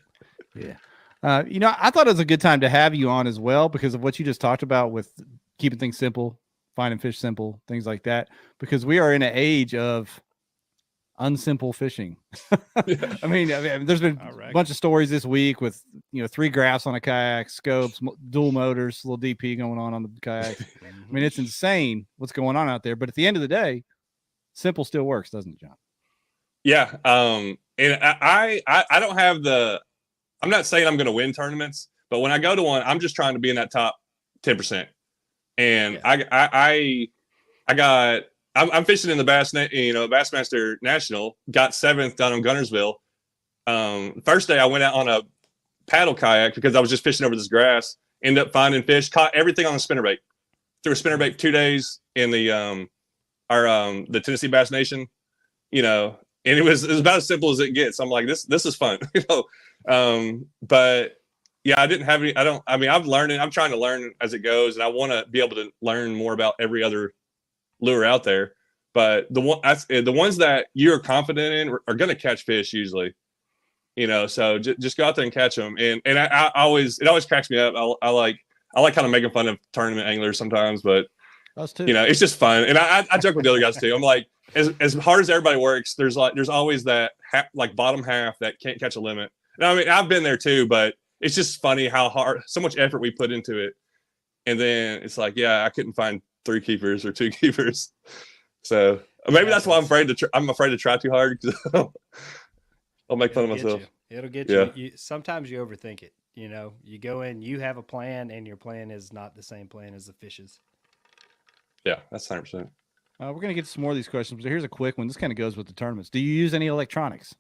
Yeah. I thought it was a good time to have you on as well because of what you just talked about with keeping things simple, finding fish simple, things like that, because we are in an age of unsimple fishing. I mean, there's been a bunch of stories this week with, 3 graphs on a kayak, scopes, dual motors, a little DP going on the kayak. I mean, it's insane what's going on out there. But at the end of the day, simple still works, doesn't it, John? Yeah. And I don't have I'm not saying I'm going to win tournaments, but when I go to one, I'm just trying to be in that top 10%. And I'm fishing in the Bassmaster National, got 7th down in Gunnersville. First day I went out on a paddle kayak because I was just fishing over this grass, ended up finding fish, caught everything on a spinnerbait. Threw a spinnerbait 2 days in the Tennessee Bass Nation, and it was about as simple as it gets. I'm like, this is fun, but yeah, I didn't have any, I'm trying to learn as it goes, and I want to be able to learn more about every other lure out there. But the ones that you're confident in are going to catch fish usually, so just go out there and catch them. And it always cracks me up. I like kind of making fun of tournament anglers sometimes, but us too. It's just fun. And I joke with the other guys too. I'm like, as hard as everybody works, there's always that bottom half that can't catch a limit. And I mean, I've been there too, but it's just funny how so much effort we put into it. And then it's like, yeah, I couldn't find 3 keepers or 2 keepers. So maybe that's why I'm afraid to try too hard. I'll make fun of myself. It'll get you. Sometimes you overthink it. You go in, you have a plan, and your plan is not the same plan as the fish's. Yeah, that's 100%. We're going to get to some more of these questions, but here's a quick one. This kind of goes with the tournaments. Do you use any electronics?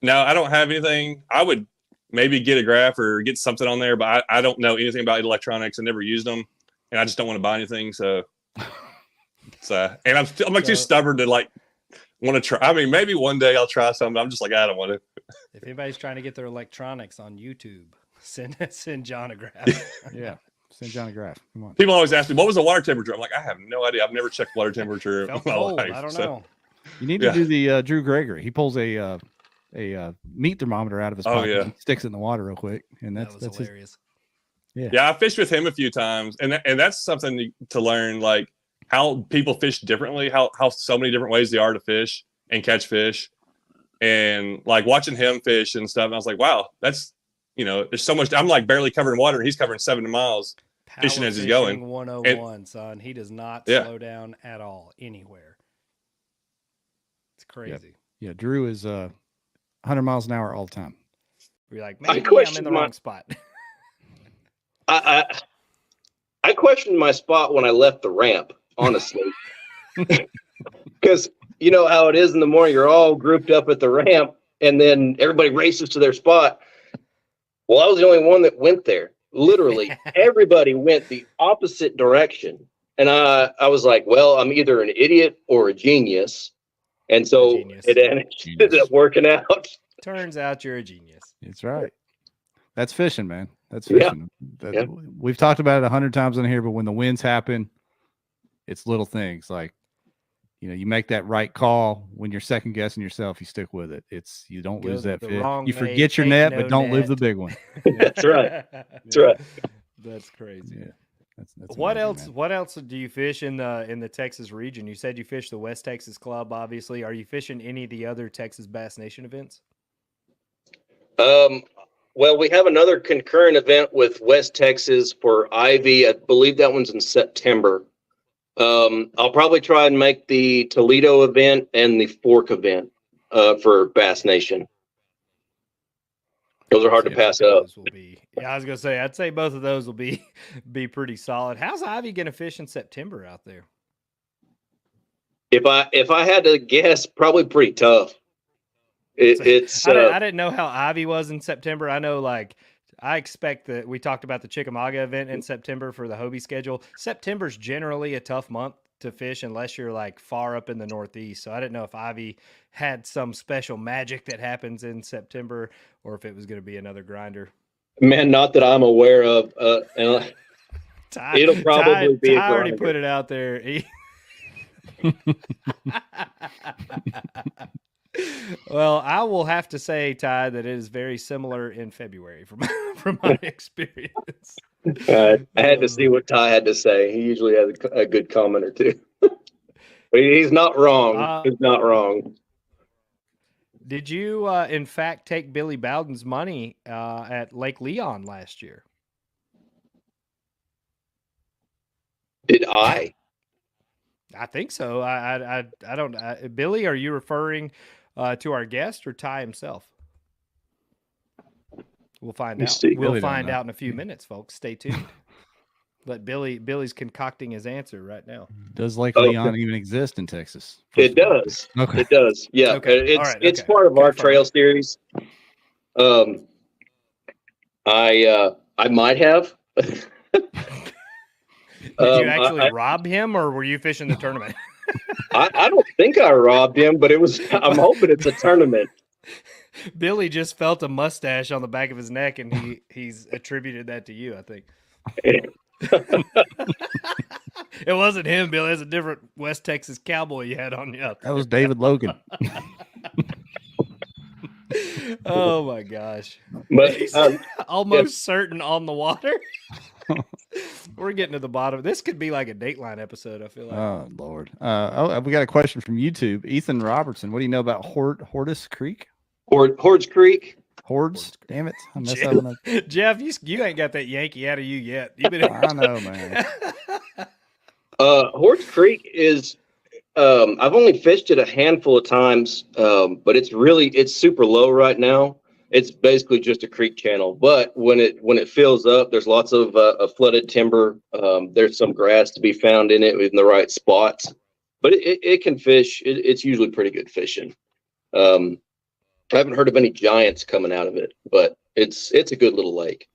No, I don't have anything. I would maybe get a graph or get something on there, but I don't know anything about electronics. I never used them, and I just don't want to buy anything. So, and I'm too stubborn to want to try. I mean, maybe one day I'll try something. I'm just like, I don't want to. If anybody's trying to get their electronics on YouTube, send John a graph. Yeah. Send John a graph. Come on. People always ask me, what was the water temperature? I'm like, I have no idea. I've never checked water temperature in my life. I don't know. You need to do the Drew Gregory. He pulls a meat thermometer out of his pocket and sticks it in the water real quick. And that's hilarious. Yeah, I fished with him a few times. And that's something to learn, like how people fish differently, how so many different ways there are to fish and catch fish. And like watching him fish and stuff, and I was like, wow, that's, there's so much. I'm like barely covering water, and he's covering 7 miles fishing as he's going. 101, son. He does not slow down at all anywhere. It's crazy. Yeah, Drew is 100 miles an hour all the time. You're like, maybe I'm in the wrong spot. I questioned my spot when I left the ramp, honestly, because you know how it is in the morning. You're all grouped up at the ramp, and then everybody races to their spot. Well, I was the only one that went there. Literally, everybody went the opposite direction. And I was like, well, I'm either an idiot or a genius. And so it ended up working out. Turns out you're a genius. That's right. That's fishing, man. That's fishing. Yeah. We've talked about it 100 times on here, but when the winds happen, it's little things like, you make that right call when you're second guessing yourself, you stick with it. You don't lose that fish. You forget your net, but don't leave the big one. That's right. That's right. That's crazy. Yeah. That's what amazing, else? man. What else do you fish in the Texas region? You said you fish the West Texas Club, obviously. Are you fishing any of the other Texas Bass Nation events? Well, we have another concurrent event with West Texas for Ivy. I believe that one's in September. I'll probably try and make the Toledo event and the Fork event for Bass Nation. Those are hard to pass up. I was gonna say, I'd say both of those will be pretty solid. How's Ivy gonna fish in September out there? If I had to guess, probably pretty tough. I didn't know how Ivy was in September. I know, I expect that we talked about the Chickamauga event in September for the Hobie schedule. September's generally a tough month to fish unless you're far up in the Northeast. So I didn't know if Ivy had some special magic that happens in September or if it was going to be another grinder. Man, not that I'm aware of. It'll probably be a grinder. I already put it out there. Well, I will have to say, Ty, that it is very similar in February from my experience. I had to see what Ty had to say. He usually has a good comment or two. But he's not wrong. He's not wrong. Did you, in fact, take Billy Bowden's money at Lake Leon last year? Did I? I think so. I don't. Billy, are you referring to our guest or Ty himself? We'll find out. We'll find out in a few minutes, folks. Stay tuned. But Billy's concocting his answer right now. Does Lake Leon even exist in Texas? It does. Okay. It does. Yeah. Okay. It's part of our trail series. I might have. Did you actually rob him, or were you fishing the tournament? I don't think I robbed him, but I'm hoping it's a tournament. Billy just felt a mustache on the back of his neck, and he's attributed that to you, I think. It wasn't him, Billy. It was a different West Texas cowboy you had on you. That was David Logan. Oh my gosh! But He's almost certain on the water. We're getting to the bottom. This could be like a Dateline episode, I feel like. Oh Lord. We got a question from YouTube. Ethan Robertson. What do you know about Hordes Creek? Hordes Creek. Hordes. Damn it! I messed that one up. Jeff, you ain't got that Yankee out of you yet. I know, man. Hordes Creek is. I've only fished it a handful of times, but it's super low right now. It's basically just a creek channel. But when it fills up, there's lots of flooded timber. There's some grass to be found in it in the right spots. But it can fish. It's usually pretty good fishing. I haven't heard of any giants coming out of it, but it's a good little lake.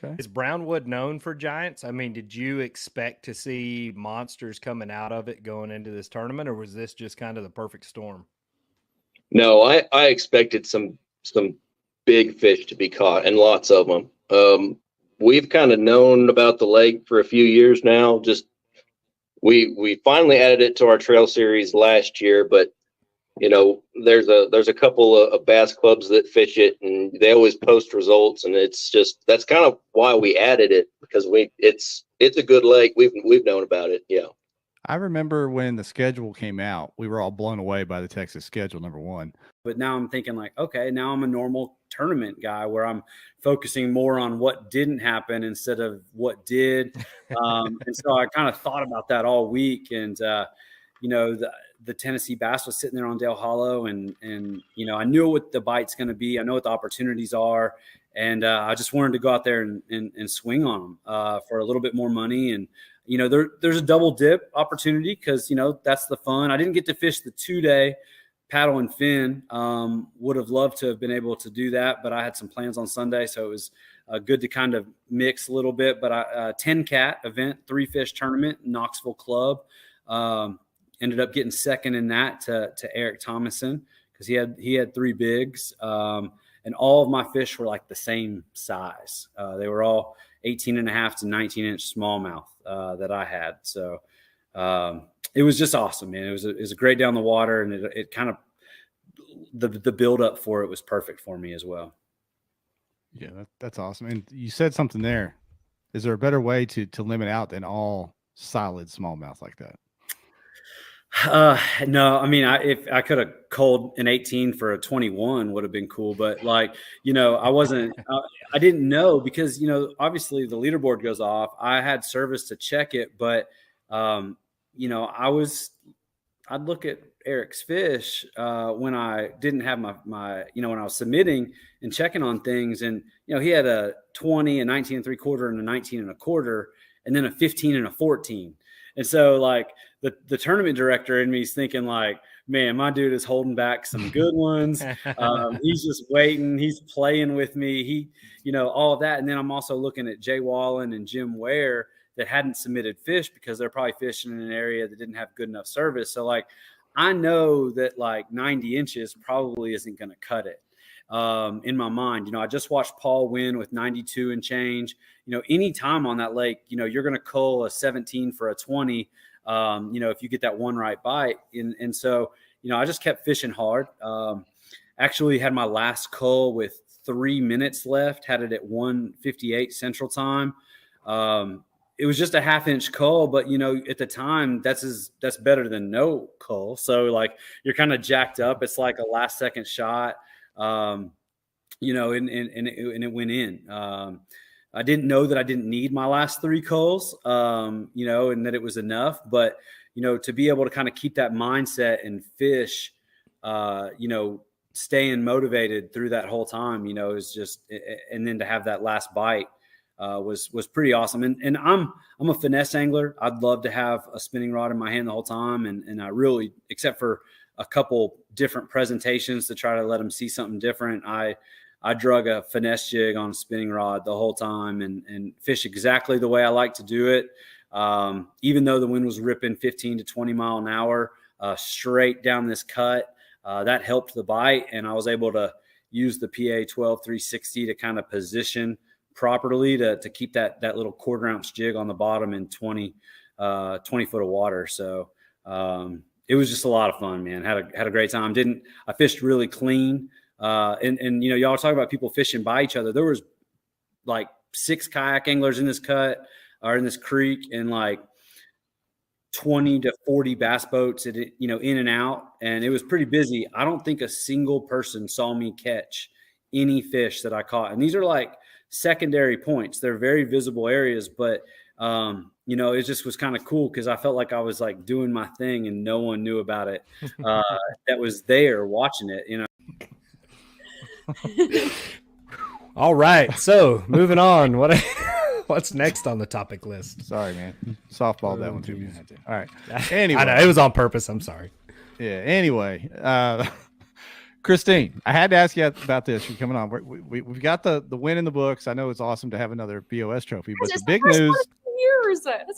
Okay. Is Brownwood known for giants? I mean, did you expect to see monsters coming out of it going into this tournament, or was this just kind of the perfect storm? No, I expected some big fish to be caught, and lots of them. We've kind of known about the lake for a few years now. Just we finally added it to our trail series last year, but you know, there's a couple of bass clubs that fish it, and they always post results, and that's kind of why we added it, because it's a good lake. We've known about it. Yeah. I remember when the schedule came out, we were all blown away by the Texas schedule, number one. But now I'm thinking like, okay, now I'm a normal tournament guy where I'm focusing more on what didn't happen instead of what did. And so I kind of thought about that all week. And, you know, the Tennessee bass was sitting there on Dale Hollow, and, you know, I knew what the bite's going to be. I know what the opportunities are. And I just wanted to go out there and swing on them for a little bit more money. And, you know, there's a double dip opportunity because, you know, that's the fun. I didn't get to fish the 2-day paddle and fin. Would have loved to have been able to do that, but I had some plans on Sunday. So it was good to kind of mix a little bit. But 10 cat event, 3-fish tournament, Knoxville Club. Ended up getting second in that to Eric Thomason because he had 3 bigs. And all of my fish were like the same size. They were all 18.5 to 19-inch smallmouth that I had. So it was just awesome, man. It was a great down the water, and it kind of the build up for it was perfect for me as well. Yeah, that's awesome. And you said something there. Is there a better way to limit out than all solid smallmouth like that? No, I mean, if I could have called an 18 for a 21 would have been cool, but like, you know, I didn't know because, you know, obviously the leaderboard goes off. I had service to check it, but, you know, I'd look at Eric's fish, when I didn't have my, you know, when I was submitting and checking on things, and, you know, he had a 20, a 19 3/4 and a 19 1/4, and then a 15 and a 14. And so like the tournament director in me is thinking like, man, my dude is holding back some good ones. He's just waiting. He's playing with me. You know, all of that. And then I'm also looking at Jay Wallen and Jim Ware that hadn't submitted fish because they're probably fishing in an area that didn't have good enough service. So like, I know that like 90 inches probably isn't going to cut it. In my mind, you know, I just watched Paul win with 92 and change. You know, any time on that lake, you know, you're going to cull a 17 for a 20 if you get that one right bite. And so, I just kept fishing hard. Actually had my last cull with 3 minutes left, had it at 1:58 Central Time. It was just a 1/2 inch cull, but at the time that's better than no cull. So like you're kind of jacked up. It's like a last second shot, and it went in. I didn't know that I didn't need my last 3 culls, and that it was enough. But to be able to kind of keep that mindset and fish, staying motivated through that whole time, is just, and then to have that last bite was pretty awesome. And I'm a finesse angler. I'd love to have a spinning rod in my hand the whole time. And I really, except for a couple different presentations to try to let them see something different, I drug a finesse jig on a spinning rod the whole time and fish exactly the way I like to do it. Even though the wind was ripping 15 to 20 mile an hour straight down this cut, that helped the bite. And I was able to use the PA 12 360 to kind of position properly to keep that little 1/4 ounce jig on the bottom in 20 foot of water. So it was just a lot of fun, man. Had a great time. I fished really clean. And y'all talk about people fishing by each other. There was like 6 kayak anglers in this cut or in this creek, and like 20 to 40 bass boats in and out. And it was pretty busy. I don't think a single person saw me catch any fish that I caught. And these are like secondary points. They're very visible areas, but it just was kind of cool because I felt like I was like doing my thing and no one knew about it that was there watching it, All right, so moving on. What's next on the topic list? Sorry, man. Softball that one to me. All right. Anyway, I know it was on purpose. I'm sorry. Yeah. Anyway, Christine, I had to ask you about this. You're coming on. We've got the win in the books. I know it's awesome to have another BOS trophy, but the big news.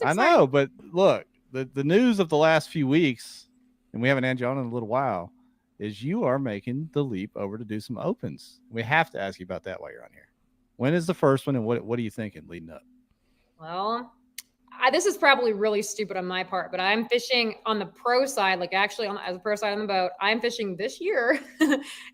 I know, but look, the news of the last few weeks, and we haven't had you on in a little while, is you are making the leap over to do some opens. We have to ask you about that while you're on here. When is the first one, and what are you thinking leading up? Well, this is probably really stupid on my part, but I'm fishing on the pro side, like actually as a pro side on the boat. I'm fishing this year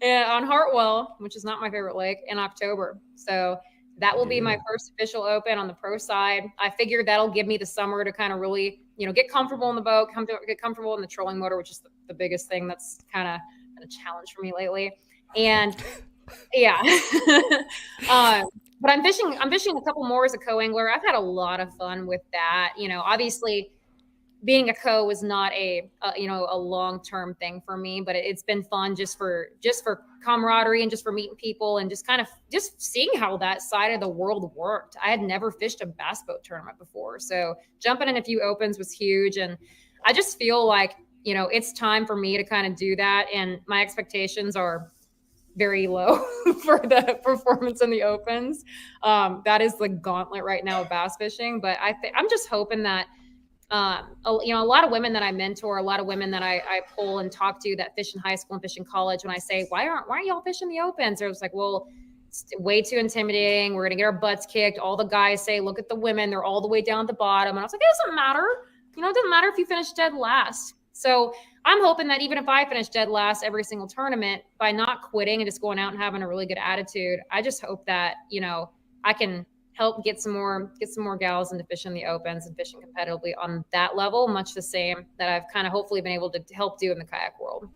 on Hartwell, which is not my favorite lake, in October. So that will be my first official open on the pro side. I figured that'll give me the summer to kind of really, get comfortable in the boat, get comfortable in the trolling motor, which is the biggest thing that's kind of been a challenge for me lately. And yeah. But I'm fishing a couple more as a co-angler. I've had a lot of fun with that. Obviously being a co was not a long-term thing for me, but it's been fun just for camaraderie and just for meeting people and just kind of just seeing how that side of the world worked. I had never fished a bass boat tournament before. So jumping in a few opens was huge. And I just feel like, it's time for me to kind of do that. And my expectations are very low for the performance in the opens. That is the gauntlet right now of bass fishing. But I'm just hoping that, a lot of women that I mentor, a lot of women that I pull and talk to that fish in high school and fish in college, when I say, why aren't y'all fishing the opens? They're just like, well, it's way too intimidating. We're going to get our butts kicked. All the guys say, look at the women. They're all the way down at the bottom. And I was like, it doesn't matter. It doesn't matter if you finish dead last. So I'm hoping that even if I finish dead last every single tournament, by not quitting and just going out and having a really good attitude, I just hope that, I can help get some more gals into fishing the opens and fishing competitively on that level, much the same that I've kind of hopefully been able to help do in the kayak world.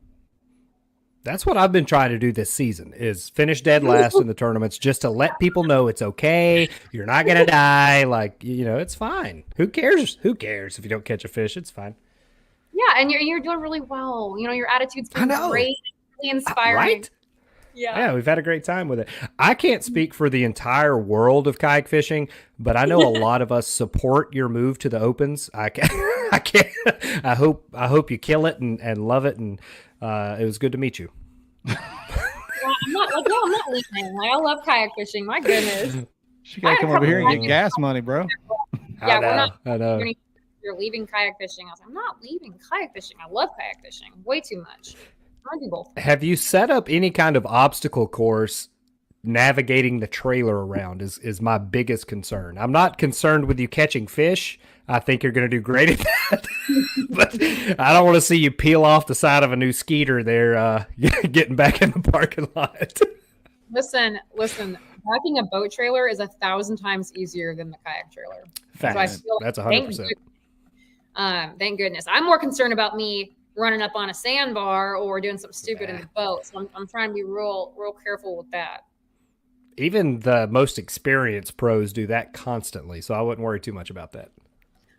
That's what I've been trying to do this season, is finish dead last in the tournaments, just to let people know it's okay. You're not going to die. Like, it's fine. Who cares? Who cares if you don't catch a fish? It's fine. Yeah, and you're doing really well. Your attitude's been great, really inspiring. Right? Yeah, we've had a great time with it. I can't speak for the entire world of kayak fishing, but I know a lot of us support your move to the opens. I hope you kill it and love it, and it was good to meet you. I'm not leaving. I love kayak fishing. My goodness. She gotta come over here and get gas money, bro. Yeah, I know. You're leaving kayak fishing. I was like, I'm not leaving kayak fishing. I love kayak fishing way too much. I do both. Have you set up any kind of obstacle course navigating the trailer around is my biggest concern. I'm not concerned with you catching fish. I think you're going to do great at that. But I don't want to see you peel off the side of a new Skeeter there, getting back in the parking lot. Listen, backing a boat trailer is 1,000 times easier than the kayak trailer. Fact. So That's 100%. Thank goodness. I'm more concerned about me running up on a sandbar or doing something stupid in the boat. So I'm trying to be real careful with that. Even the most experienced pros do that constantly, so I wouldn't worry too much about that.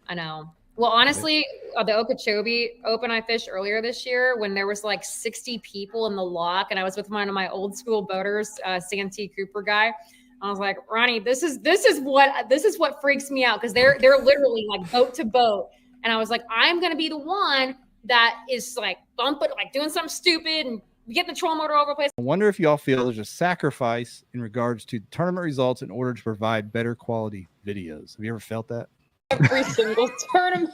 I know. Well, honestly, the Okeechobee Open I fished earlier this year when there was like 60 people in the lock, and I was with one of my old school boaters, Santee Cooper guy. I was like, Ronnie, this is what freaks me out because they're literally like boat to boat, and I was like, I'm gonna be the one that is like bumping, like doing something stupid and getting the trolling motor over the place. I wonder if y'all feel there's a sacrifice in regards to tournament results in order to provide better quality videos. Have you ever felt that? Every single tournament.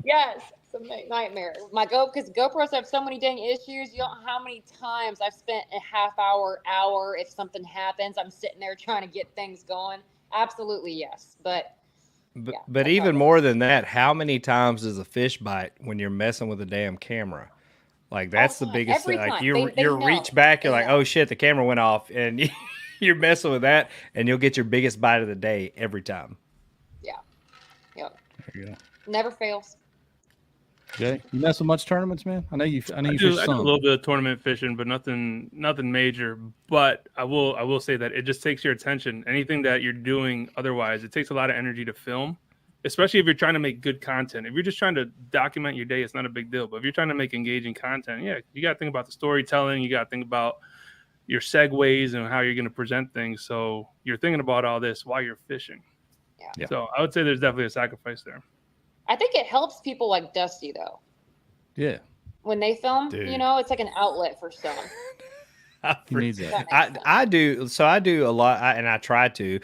Yes, it's a nightmare. Because GoPros have so many dang issues. You don't know how many times I've spent a half hour if something happens. I'm sitting there trying to get things going. Absolutely, yes. But even more than that, how many times does a fish bite when you're messing with a damn camera? Like that's the biggest thing. Like you reach back, you're like, oh shit, the camera went off, and you're messing with that, and you'll get your biggest bite of the day every time. Yeah. Yep. There you go. Never fails. Jay, you mess with much tournaments, man? I know you I do a little bit of tournament fishing, but nothing major. But I will say that it just takes your attention. Anything that you're doing otherwise, it takes a lot of energy to film, especially if you're trying to make good content. If you're just trying to document your day, it's not a big deal. But if you're trying to make engaging content, yeah, you got to think about the storytelling. You got to think about your segues and how you're going to present things. So you're thinking about all this while you're fishing. Yeah. So I would say there's definitely a sacrifice there. I think it helps people like Dusty though. Yeah. When they film, Dude. It's like an outlet for some. He needs that. I do. So I do a lot, and I try to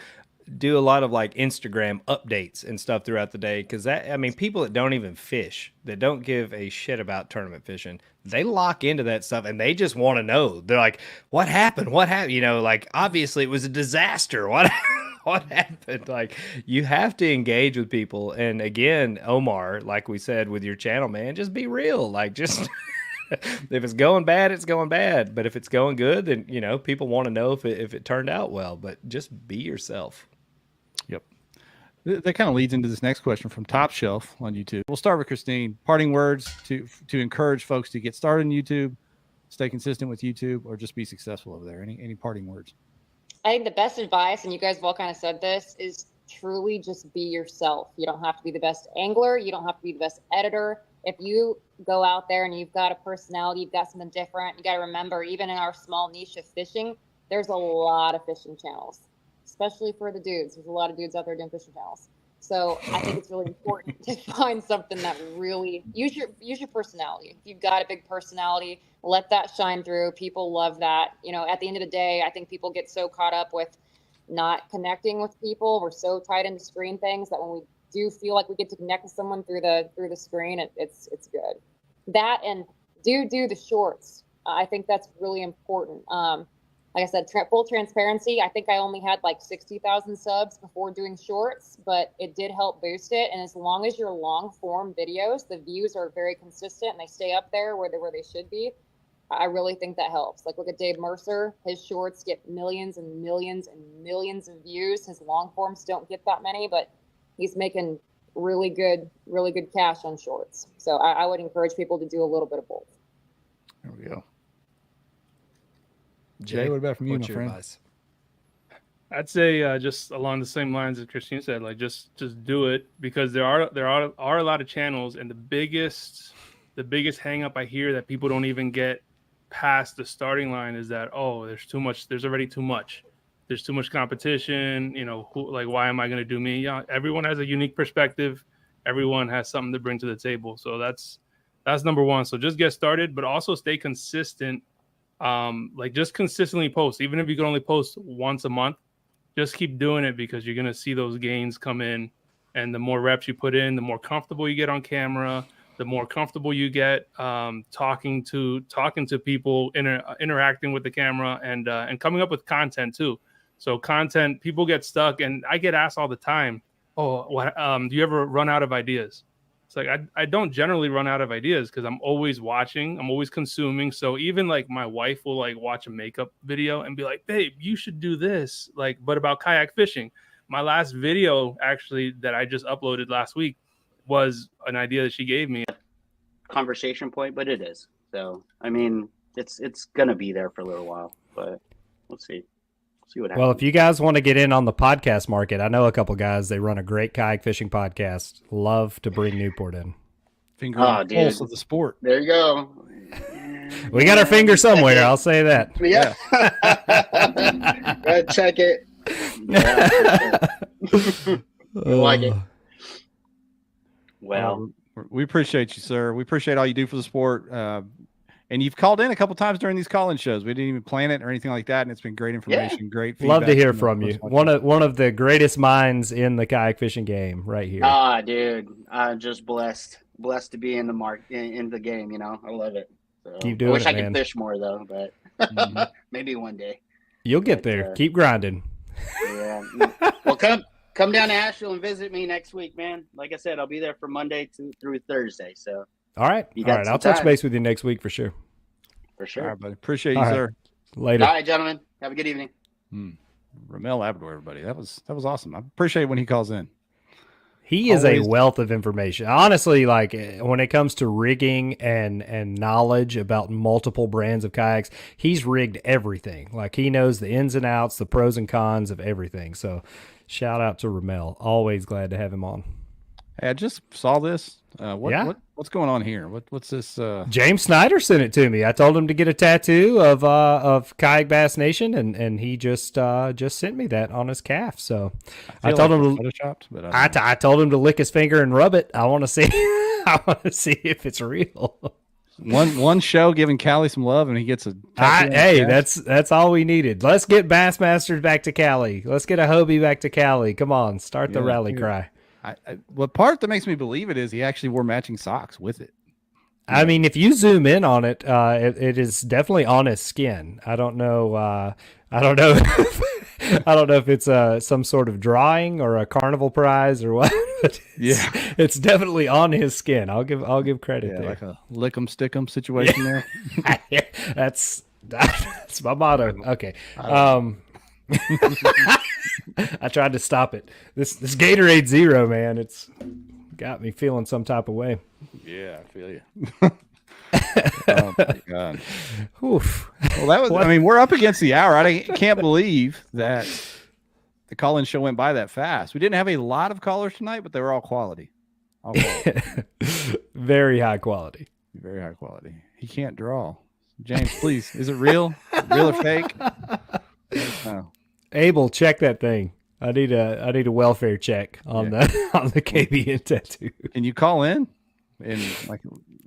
do a lot of like Instagram updates and stuff throughout the day. Cause people that don't even fish, that don't give a shit about tournament fishing, they lock into that stuff and they just want to know. They're like, what happened? What happened? Like obviously it was a disaster. What happened? Like you have to engage with people. And again, Omar, like we said with your channel, man, just be real. Like just if it's going bad, it's going bad. But if it's going good, then people want to know if it turned out well. But just be yourself. Yep. That kind of leads into this next question from Top Shelf on YouTube. We'll start with Christine. Parting words to encourage folks to get started on YouTube, stay consistent with YouTube, or just be successful over there. Any parting words? I think the best advice, and you guys have all kind of said this, is truly just be yourself. You don't have to be the best angler. You don't have to be the best editor. If you go out there and you've got a personality, you've got something different, you got to remember, even in our small niche of fishing, there's a lot of fishing channels, especially for the dudes. There's a lot of dudes out there doing fishing channels. So I think it's really important to find something that really use your personality. If you've got a big personality, let that shine through. People love that. At the end of the day, I think people get so caught up with not connecting with people. We're so tied into screen things that when we do feel like we get to connect with someone through the screen, it's good. That and do the shorts. I think that's really important. Like I said, full transparency. I think I only had like 60,000 subs before doing shorts, but it did help boost it. And as long as your long form videos, the views are very consistent and they stay up there where they should be, I really think that helps. Like look at Dave Mercer. His shorts get millions and millions and millions of views. His long forms don't get that many, but he's making really good cash on shorts. So I would encourage people to do a little bit of both. There we go. Jay, what about from you, my friend? Advice? I'd say just along the same lines as Christine said, like just do it, because there are a lot of channels, and the biggest hang up I hear that people don't even get past the starting line is that there's already too much. There's too much competition, why am I going to do me? Yeah, everyone has a unique perspective. Everyone has something to bring to the table. So that's number one. So just get started, but also stay consistent. Just consistently post, even if you can only post once a month, just keep doing it, because you're going to see those gains come in. And the more reps you put in, the more comfortable you get on camera, the more comfortable you get talking to people, interacting with the camera, and coming up with content too. So content, people get stuck, and I get asked all the time, "Oh, what? Do you ever run out of ideas?" It's like I don't generally run out of ideas because I'm always watching, I'm always consuming. So even like my wife will like watch a makeup video and be like, "Babe, you should do this," like, but about kayak fishing. My last video actually that I just uploaded last week was an idea that she gave me. Conversation point, but it is. So I mean, it's gonna be there for a little while, but we'll see. See what happens. Well, if you guys want to get in on the podcast market, I know a couple guys. They run a great kayak fishing podcast. Love to bring Newport in. Finger on the pulse of the sport. There you go. We got our finger somewhere. I'll say that. Yeah. Go ahead, check it. Yeah. I like it. Well, we appreciate you, sir. We appreciate all you do for the sport. And you've called in a couple times during these call-in shows. We didn't even plan it or anything like that, and it's been great information, great feedback. Love to hear from you. One of the greatest minds in the kayak fishing game, right here. Dude, I'm just blessed to be in the in the game. You know, I love it. So, Keep doing I wish it, I man. could fish more though, but maybe one day. You'll get there. Keep grinding. Yeah. Well, come down to Asheville and visit me next week, man. Like I said, I'll be there from Monday through Thursday. So. All right. I'll touch base with you next week for sure. For sure. All right, buddy. Appreciate you, sir. Later. All right, gentlemen. Have a good evening. Ramel Labrador, everybody. That was awesome. I appreciate when he calls in. He is a wealth of information. Honestly, like when it comes to rigging and knowledge about multiple brands of kayaks, he's rigged everything. Like he knows the ins and outs, the pros and cons of everything. So shout out to Ramel. Always glad to have him on. Hey, I just saw this. What's going on here? What's this? James Snyder sent it to me. I told him to get a tattoo of Kayak Bass Nation, and he just sent me that on his calf. So I told him photoshopped, but I told him to lick his finger and rub it. I want to see if it's real. One show giving Cali some love, and he gets a tattoo. Hey, that's all we needed. Let's get Bassmasters back to Cali. Let's get a Hobie back to Cali. Come on, start the rally cry. What part that makes me believe it is he actually wore matching socks with it. I mean, if you zoom in on it, it is definitely on his skin. I don't know. I don't know. I don't know if it's some sort of drawing or a carnival prize or what. But it's definitely on his skin. I'll give credit there. Like a lick 'em, stick 'em situation there. That's my motto. Okay. I tried to stop it. This Gatorade Zero, man, it's got me feeling some type of way. Yeah, I feel you. Oh my God. Oof. Well, that was. I mean, we're up against the hour. I can't believe that the call-in show went by that fast. We didn't have a lot of callers tonight, but they were all quality. All quality. Very high quality. Very high quality. He can't draw. James, please. Is it real? Real or fake? No. Abel, check that thing. I need a welfare check on the KBN tattoo. Can you call in and like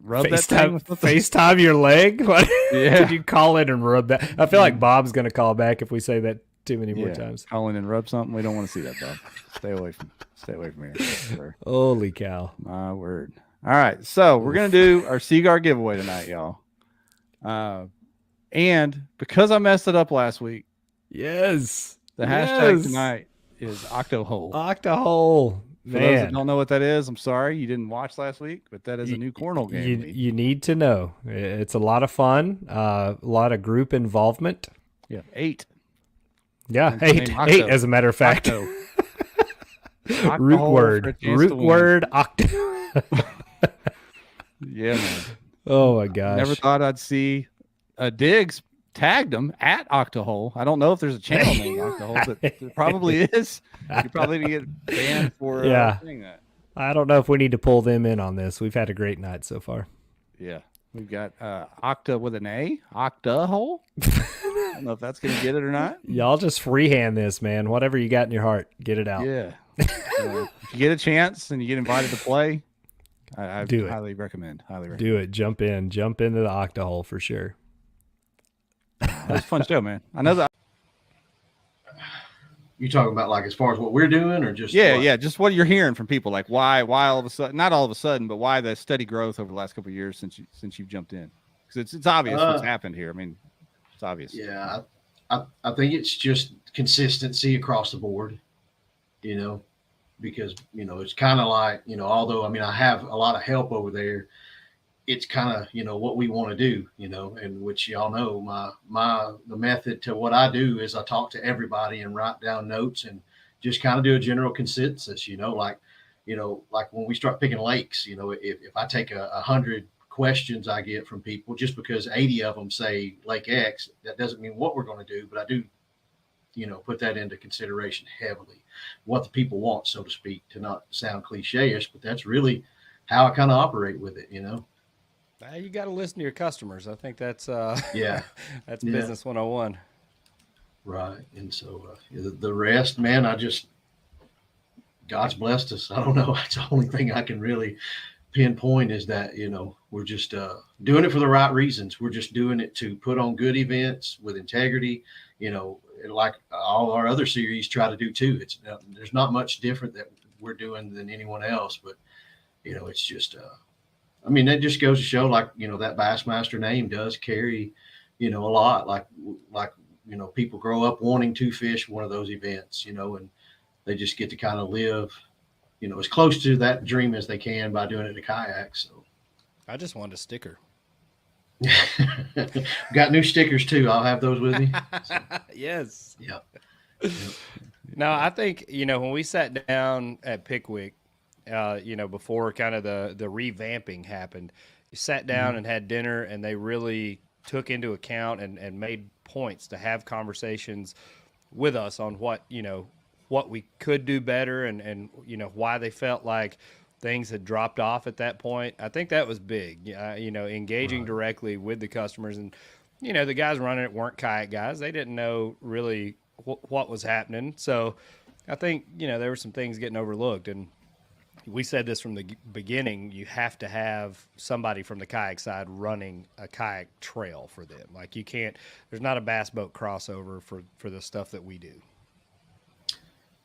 rub FaceTime your leg? What? Yeah. Could you call in and rub that? I feel like Bob's gonna call back if we say that too many more times. Call in and rub something. We don't want to see that, Bob. Stay away from here. Sure. Holy cow! My word. All right, so we're gonna do our Seaguar giveaway tonight, y'all. And because I messed it up last week. Yes. The hashtag tonight is Octohole. Octohole. For those that don't know what that is, I'm sorry you didn't watch last week, but that is a new cornhole game. You need to know. It's a lot of fun, a lot of group involvement. Yeah, 8. Yeah, 8 as a matter of fact. Root word octo. Yeah, man. Oh my gosh. Never thought I'd see Diggs tagged him at Octohole. I don't know if there's a channel named Octohole, but there probably is. You probably didn't get banned for saying that. I don't know if we need to pull them in on this. We've had a great night so far. Yeah. We've got Octa with an A, Octohole. I don't know if that's going to get it or not. Y'all just freehand this, man. Whatever you got in your heart, get it out. Yeah. If you get a chance and you get invited to play, I do it. Highly recommend. Do it. Jump into the Octohole for sure. It was a fun show, man. I know that. You talking about like as far as what we're doing, or just yeah, just what you're hearing from people, like why all of a sudden, not all of a sudden, but why the steady growth over the last couple of years since you've jumped in? Because it's obvious what's happened here. I mean, it's obvious. Yeah, I think it's just consistency across the board, you know, because it's kind of like, although I have a lot of help over there, it's kind of what we want to do, and which y'all know the method to what I do is I talk to everybody and write down notes and just kind of do a general consensus, like when we start picking lakes, if I take 100 questions I get from people, just because 80 of them say Lake X, that doesn't mean what we're going to do, but I do put that into consideration heavily, what the people want, so to speak, to not sound cliche-ish, but that's really how I kind of operate with it, You got to listen to your customers. I think that's that's Yeah. business 101. Right. And so the rest, man, God's blessed us. I don't know. That's the only thing I can really pinpoint is that, we're just doing it for the right reasons. We're just doing it to put on good events with integrity, like all our other series try to do too. There's not much different that we're doing than anyone else, but it's just, that just goes to show, like, that Bassmaster name does carry, a lot, like, people grow up wanting to fish one of those events, and they just get to kind of live, as close to that dream as they can by doing it in a kayak. So I just wanted a sticker. Got new stickers too. I'll have those with me. So. Yes. Yep. No, I think, when we sat down at Pickwick, before kind of the revamping happened, you sat down and had dinner, and they really took into account and made points to have conversations with us on what we could do better and why they felt like things had dropped off at that point. I think that was big, engaging directly with the customers. And, the guys running it weren't kayak guys. They didn't know really what was happening. So I think, there were some things getting overlooked. And we said this from the beginning, you have to have somebody from the kayak side running a kayak trail for them. Like there's not a bass boat crossover for the stuff that we do.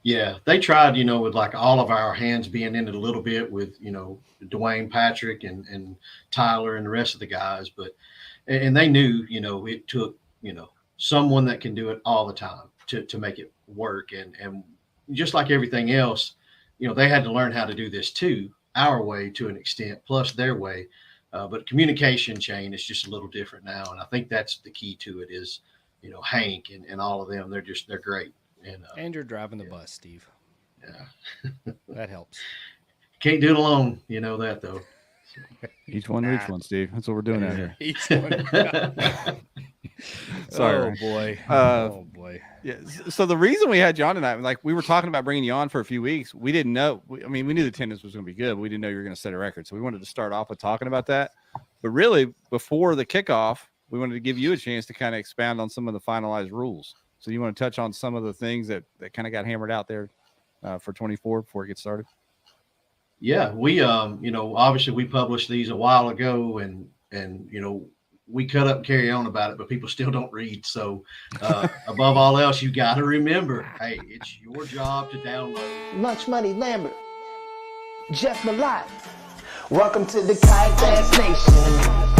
Yeah, they tried, with like all of our hands being in it a little bit with, Dwayne, Patrick, and Tyler and the rest of the guys. And they knew, it took, someone that can do it all the time to make it work. And just like everything else, they had to learn how to do this too, our way to an extent, plus their way. But communication chain is just a little different now. And I think that's the key to it is, Hank and all of them, they're great. And you're driving the bus, Steve. Yeah. That helps. Can't do it alone. You know that, though. Each one reach one, Steve. That's what we're doing out here. Each one. Sorry. Oh, boy. Boy. Yeah. So the reason we had you on tonight, like we were talking about bringing you on for a few weeks, we didn't know. We knew the attendance was going to be good, but we didn't know you were going to set a record. So we wanted to start off with talking about that. But really, before the kickoff, we wanted to give you a chance to kind of expound on some of the finalized rules. So you want to touch on some of the things that kind of got hammered out there for 24 before it gets started? Yeah, we, obviously we published these a while ago and, we cut up and carry on about it, but people still don't read. So above all else, you got to remember, hey, it's your job to download. Lunch Money Lambert, Jeff Malott. Welcome to the Kayak Bass Nation.